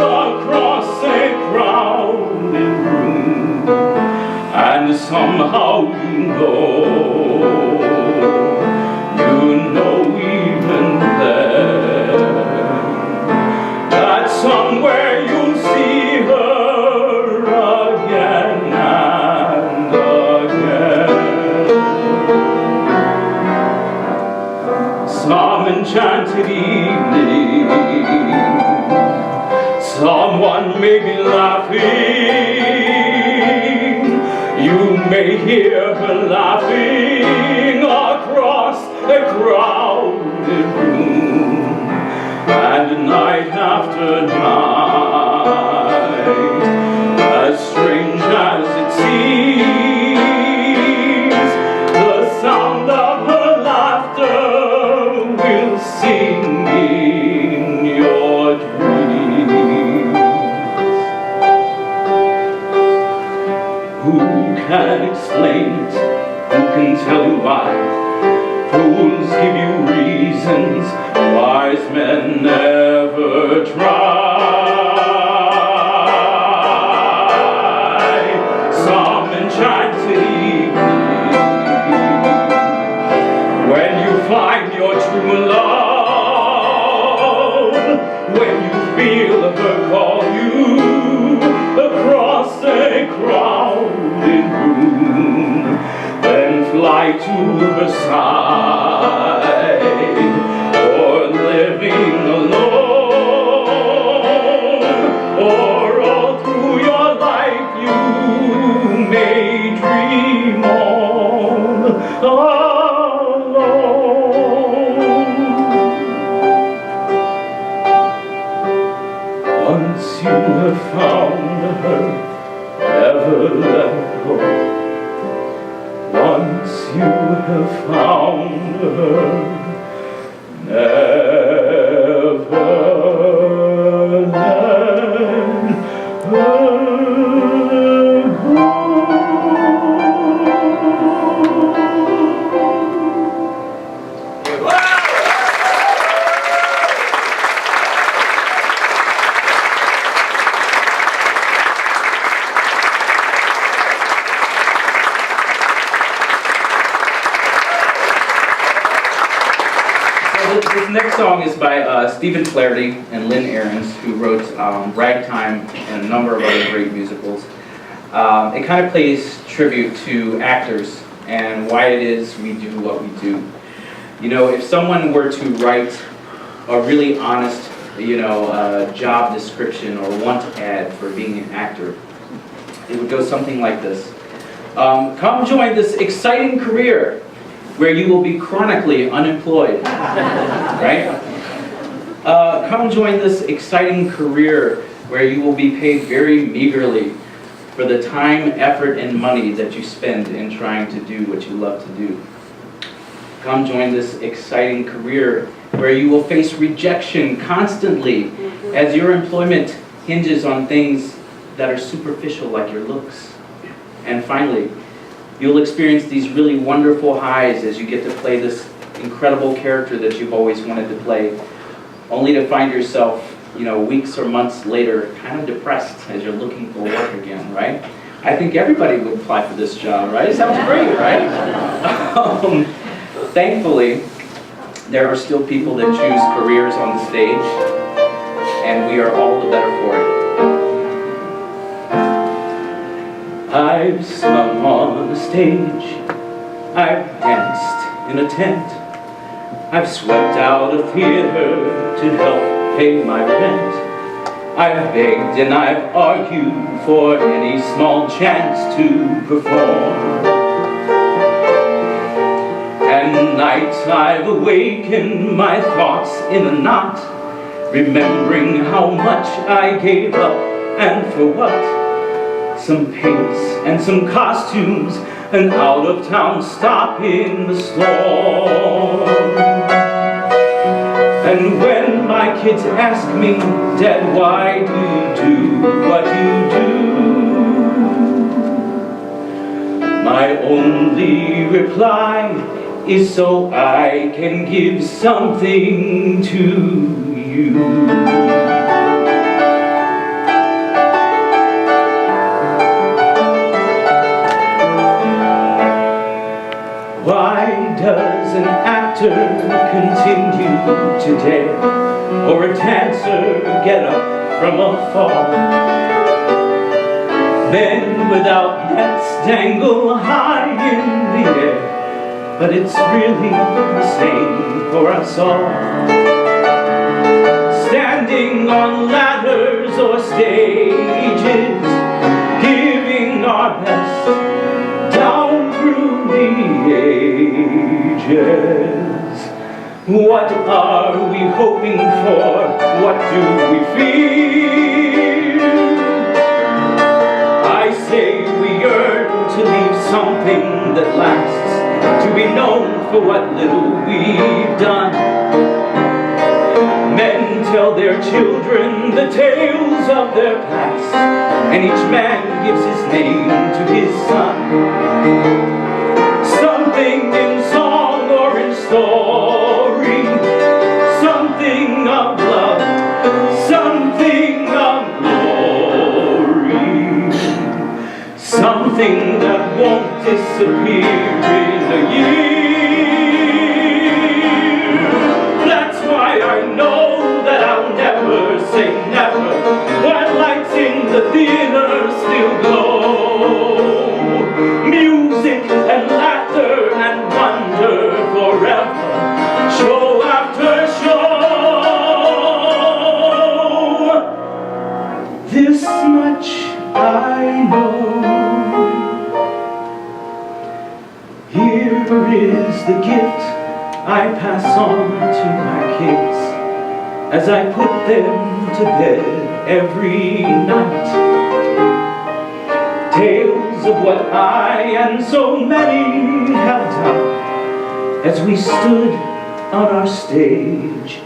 across a crowded room, and somehow you know even then, that somewhere you'll see her again and again. Some enchanted evening, someone may be laughing. You may hear her laughing across a crowded room, and night after night, as strange as it seems, the sound of her laughter will sing in your dreams. Who can explain it? Who can tell you why? Fools give you reasons, wise men never try. Some enchanted evening, when you find your true love, when you feel her call you across a crowded room, then fly to her side, or living alone, or all through your life you may dream on alone. Once you have found her, never let go. Once you have found her, never let her go. This next song is by Stephen Flaherty and Lynn Ahrens, who wrote Ragtime and a number of other great musicals. It kind of pays tribute to actors and why it is we do what we do. You know, if someone were to write a really honest, job description or want ad for being an actor, it would go something like this. Come join this exciting career where you will be chronically unemployed, right? Come join this exciting career where you will be paid very meagerly for the time, effort, and money that you spend in trying to do what you love to do. Come join this exciting career where you will face rejection constantly as your employment hinges on things that are superficial like your looks. And finally, you'll experience these really wonderful highs as you get to play this incredible character that you've always wanted to play, only to find yourself, weeks or months later, kind of depressed as you're looking for work again, right? I think everybody would apply for this job, right? It sounds great, right? Thankfully, there are still people that choose careers on the stage, and we are all the better for it. I've sung on a stage, I've danced in a tent, I've swept out a theater to help pay my rent. I've begged and I've argued for any small chance to perform. And nights I've awakened my thoughts in a knot, remembering how much I gave up and for what. Some paints and some costumes, an out-of-town stop in the storm. And when my kids ask me, Dad, why do you do what you do? My only reply is so I can give something to you. Why does an actor continue today, or a dancer get up from afar? Men without nets dangle high in the air, but it's really the same for us all. Standing on ladders or stages, giving our best down through the ages. What are we hoping for? What do we fear? I say we yearn to leave something that lasts, to be known for what little we've done. Men tell their children the tales of their past, and each man gives his name to his son. Something in song or in story, something of love, something of glory, something that won't disappear in a year. That's why I know that I'll never say never, while lights in the theater still glow. Music and laughter and wonder forever, show after show. This much I know. Here is the gift I pass on to my kids as I put them to bed every night. Tales of what I and so many have done, as we stood on our stage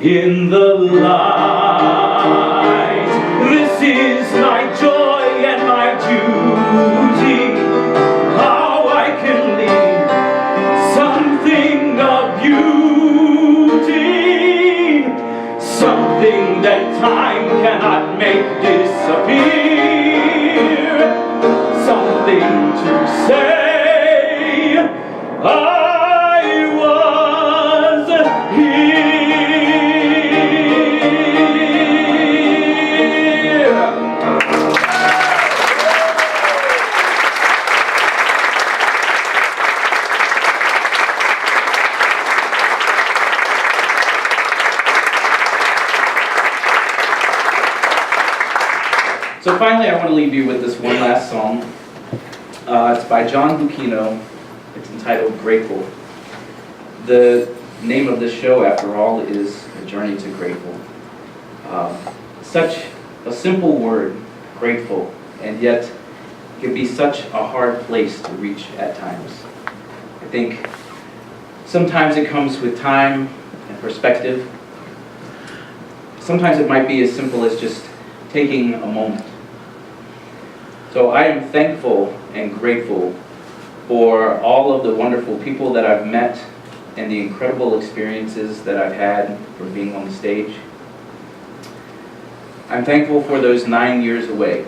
in the light. This is my joy and my duty, how I can leave something of beauty, something that time cannot make disappear, something to say. I was here. So finally, I want to leave you with this one last song. It's by John Bucchino. It's entitled Grateful. The name of this show, after all, is A Journey to Grateful. Such a simple word, grateful, and yet it can be such a hard place to reach at times. I think sometimes it comes with time and perspective. Sometimes it might be as simple as just taking a moment. So I am thankful and grateful for all of the wonderful people that I've met and the incredible experiences that I've had from being on the stage. I'm thankful for those 9 years away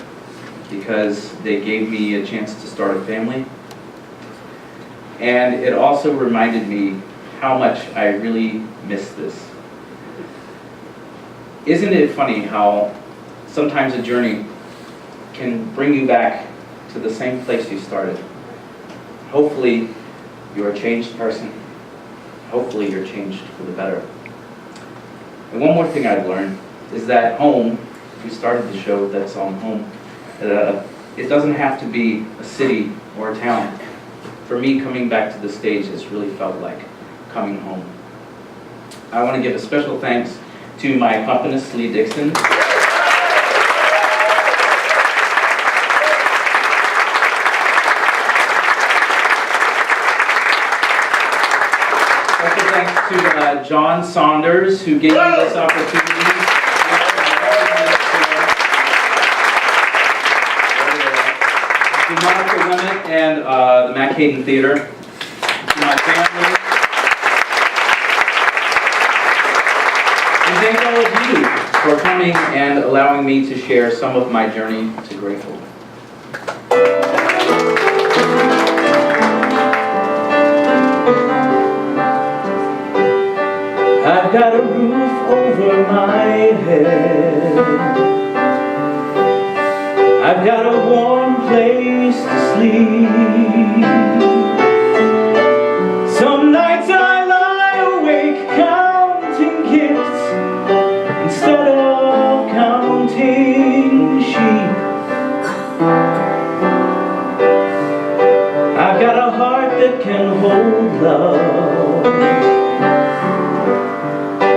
because they gave me a chance to start a family. And it also reminded me how much I really miss this. Isn't it funny how sometimes a journey can bring you back to the same place you started? Hopefully, you're a changed person. Hopefully, you're changed for the better. And one more thing I've learned is that home, we started the show with that song, Home, it doesn't have to be a city or a town. For me, coming back to the stage has really felt like coming home. I want to give a special thanks to my accompanist, Lee Dixon. Special thanks to John Saunders, who gave me this opportunity. To Monica Lemon and the Mac Hayden Theater. To my family. And thank all of you for coming and allowing me to share some of my journey to Grateful. I've got a roof over my head. I've got a warm place to sleep. Some nights I lie awake counting gifts instead of counting sheep. I've got a heart that can hold love.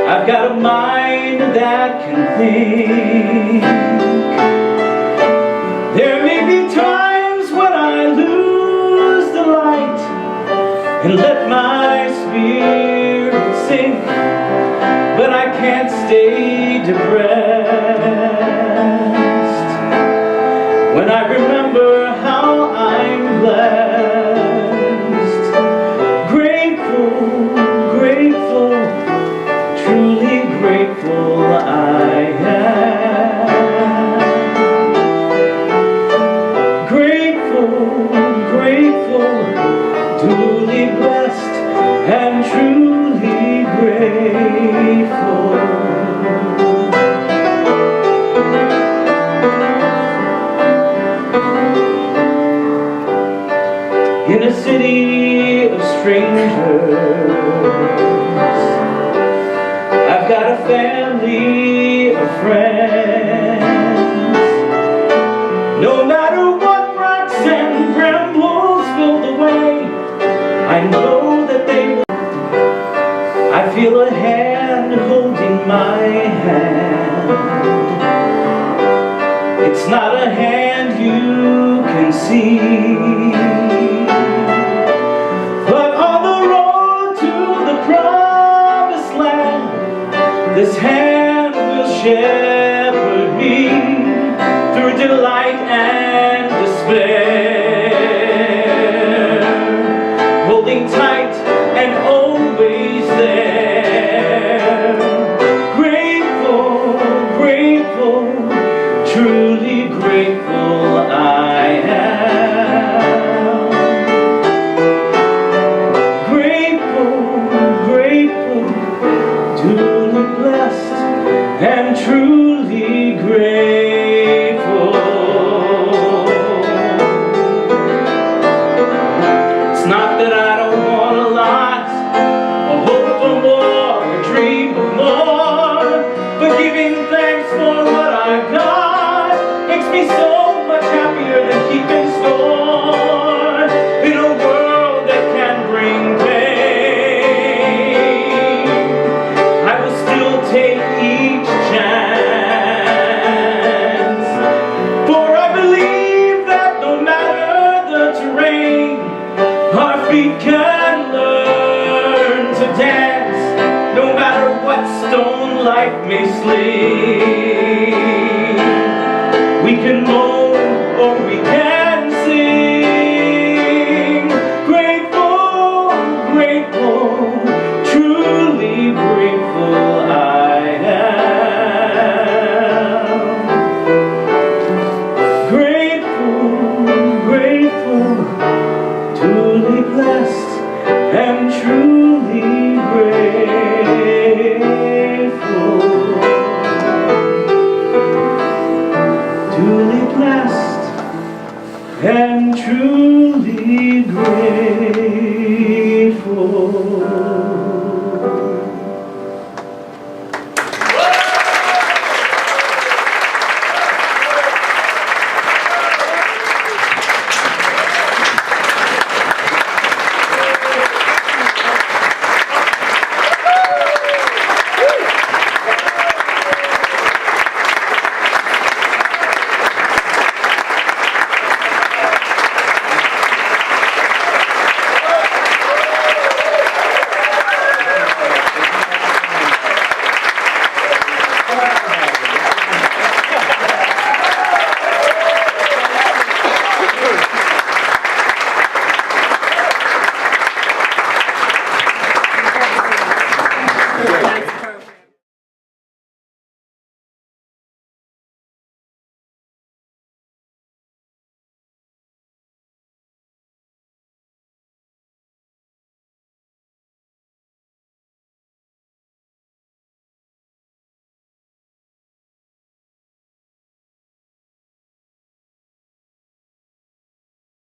I've got a mind that can think. There may be times when I lose the light and let my spirit sink, but I can't stay depressed when I remember how I'm blessed. Grateful, grateful, truly grateful I am. Grateful, grateful, duly blessed and truly grateful. In a city of strangers, I've got a family of friends. No matter what rocks and brambles fill the way, I know that they will. I feel a hand holding my hand. It's not a hand you can see, but on the road shepherd me through delight and despair, holding tight and always there. Grateful, grateful, truly grateful I am. Grateful, grateful, truly blessed and truly grateful. It's not that I don't want a lot, a hope for more, a dream of more, but giving thanks for what I've got makes me so much happier than keeping score in a world that can bring pain. I will still take each chance, for I believe that no matter the terrain, our feet can learn to dance. No matter what stone life may sling, we can mold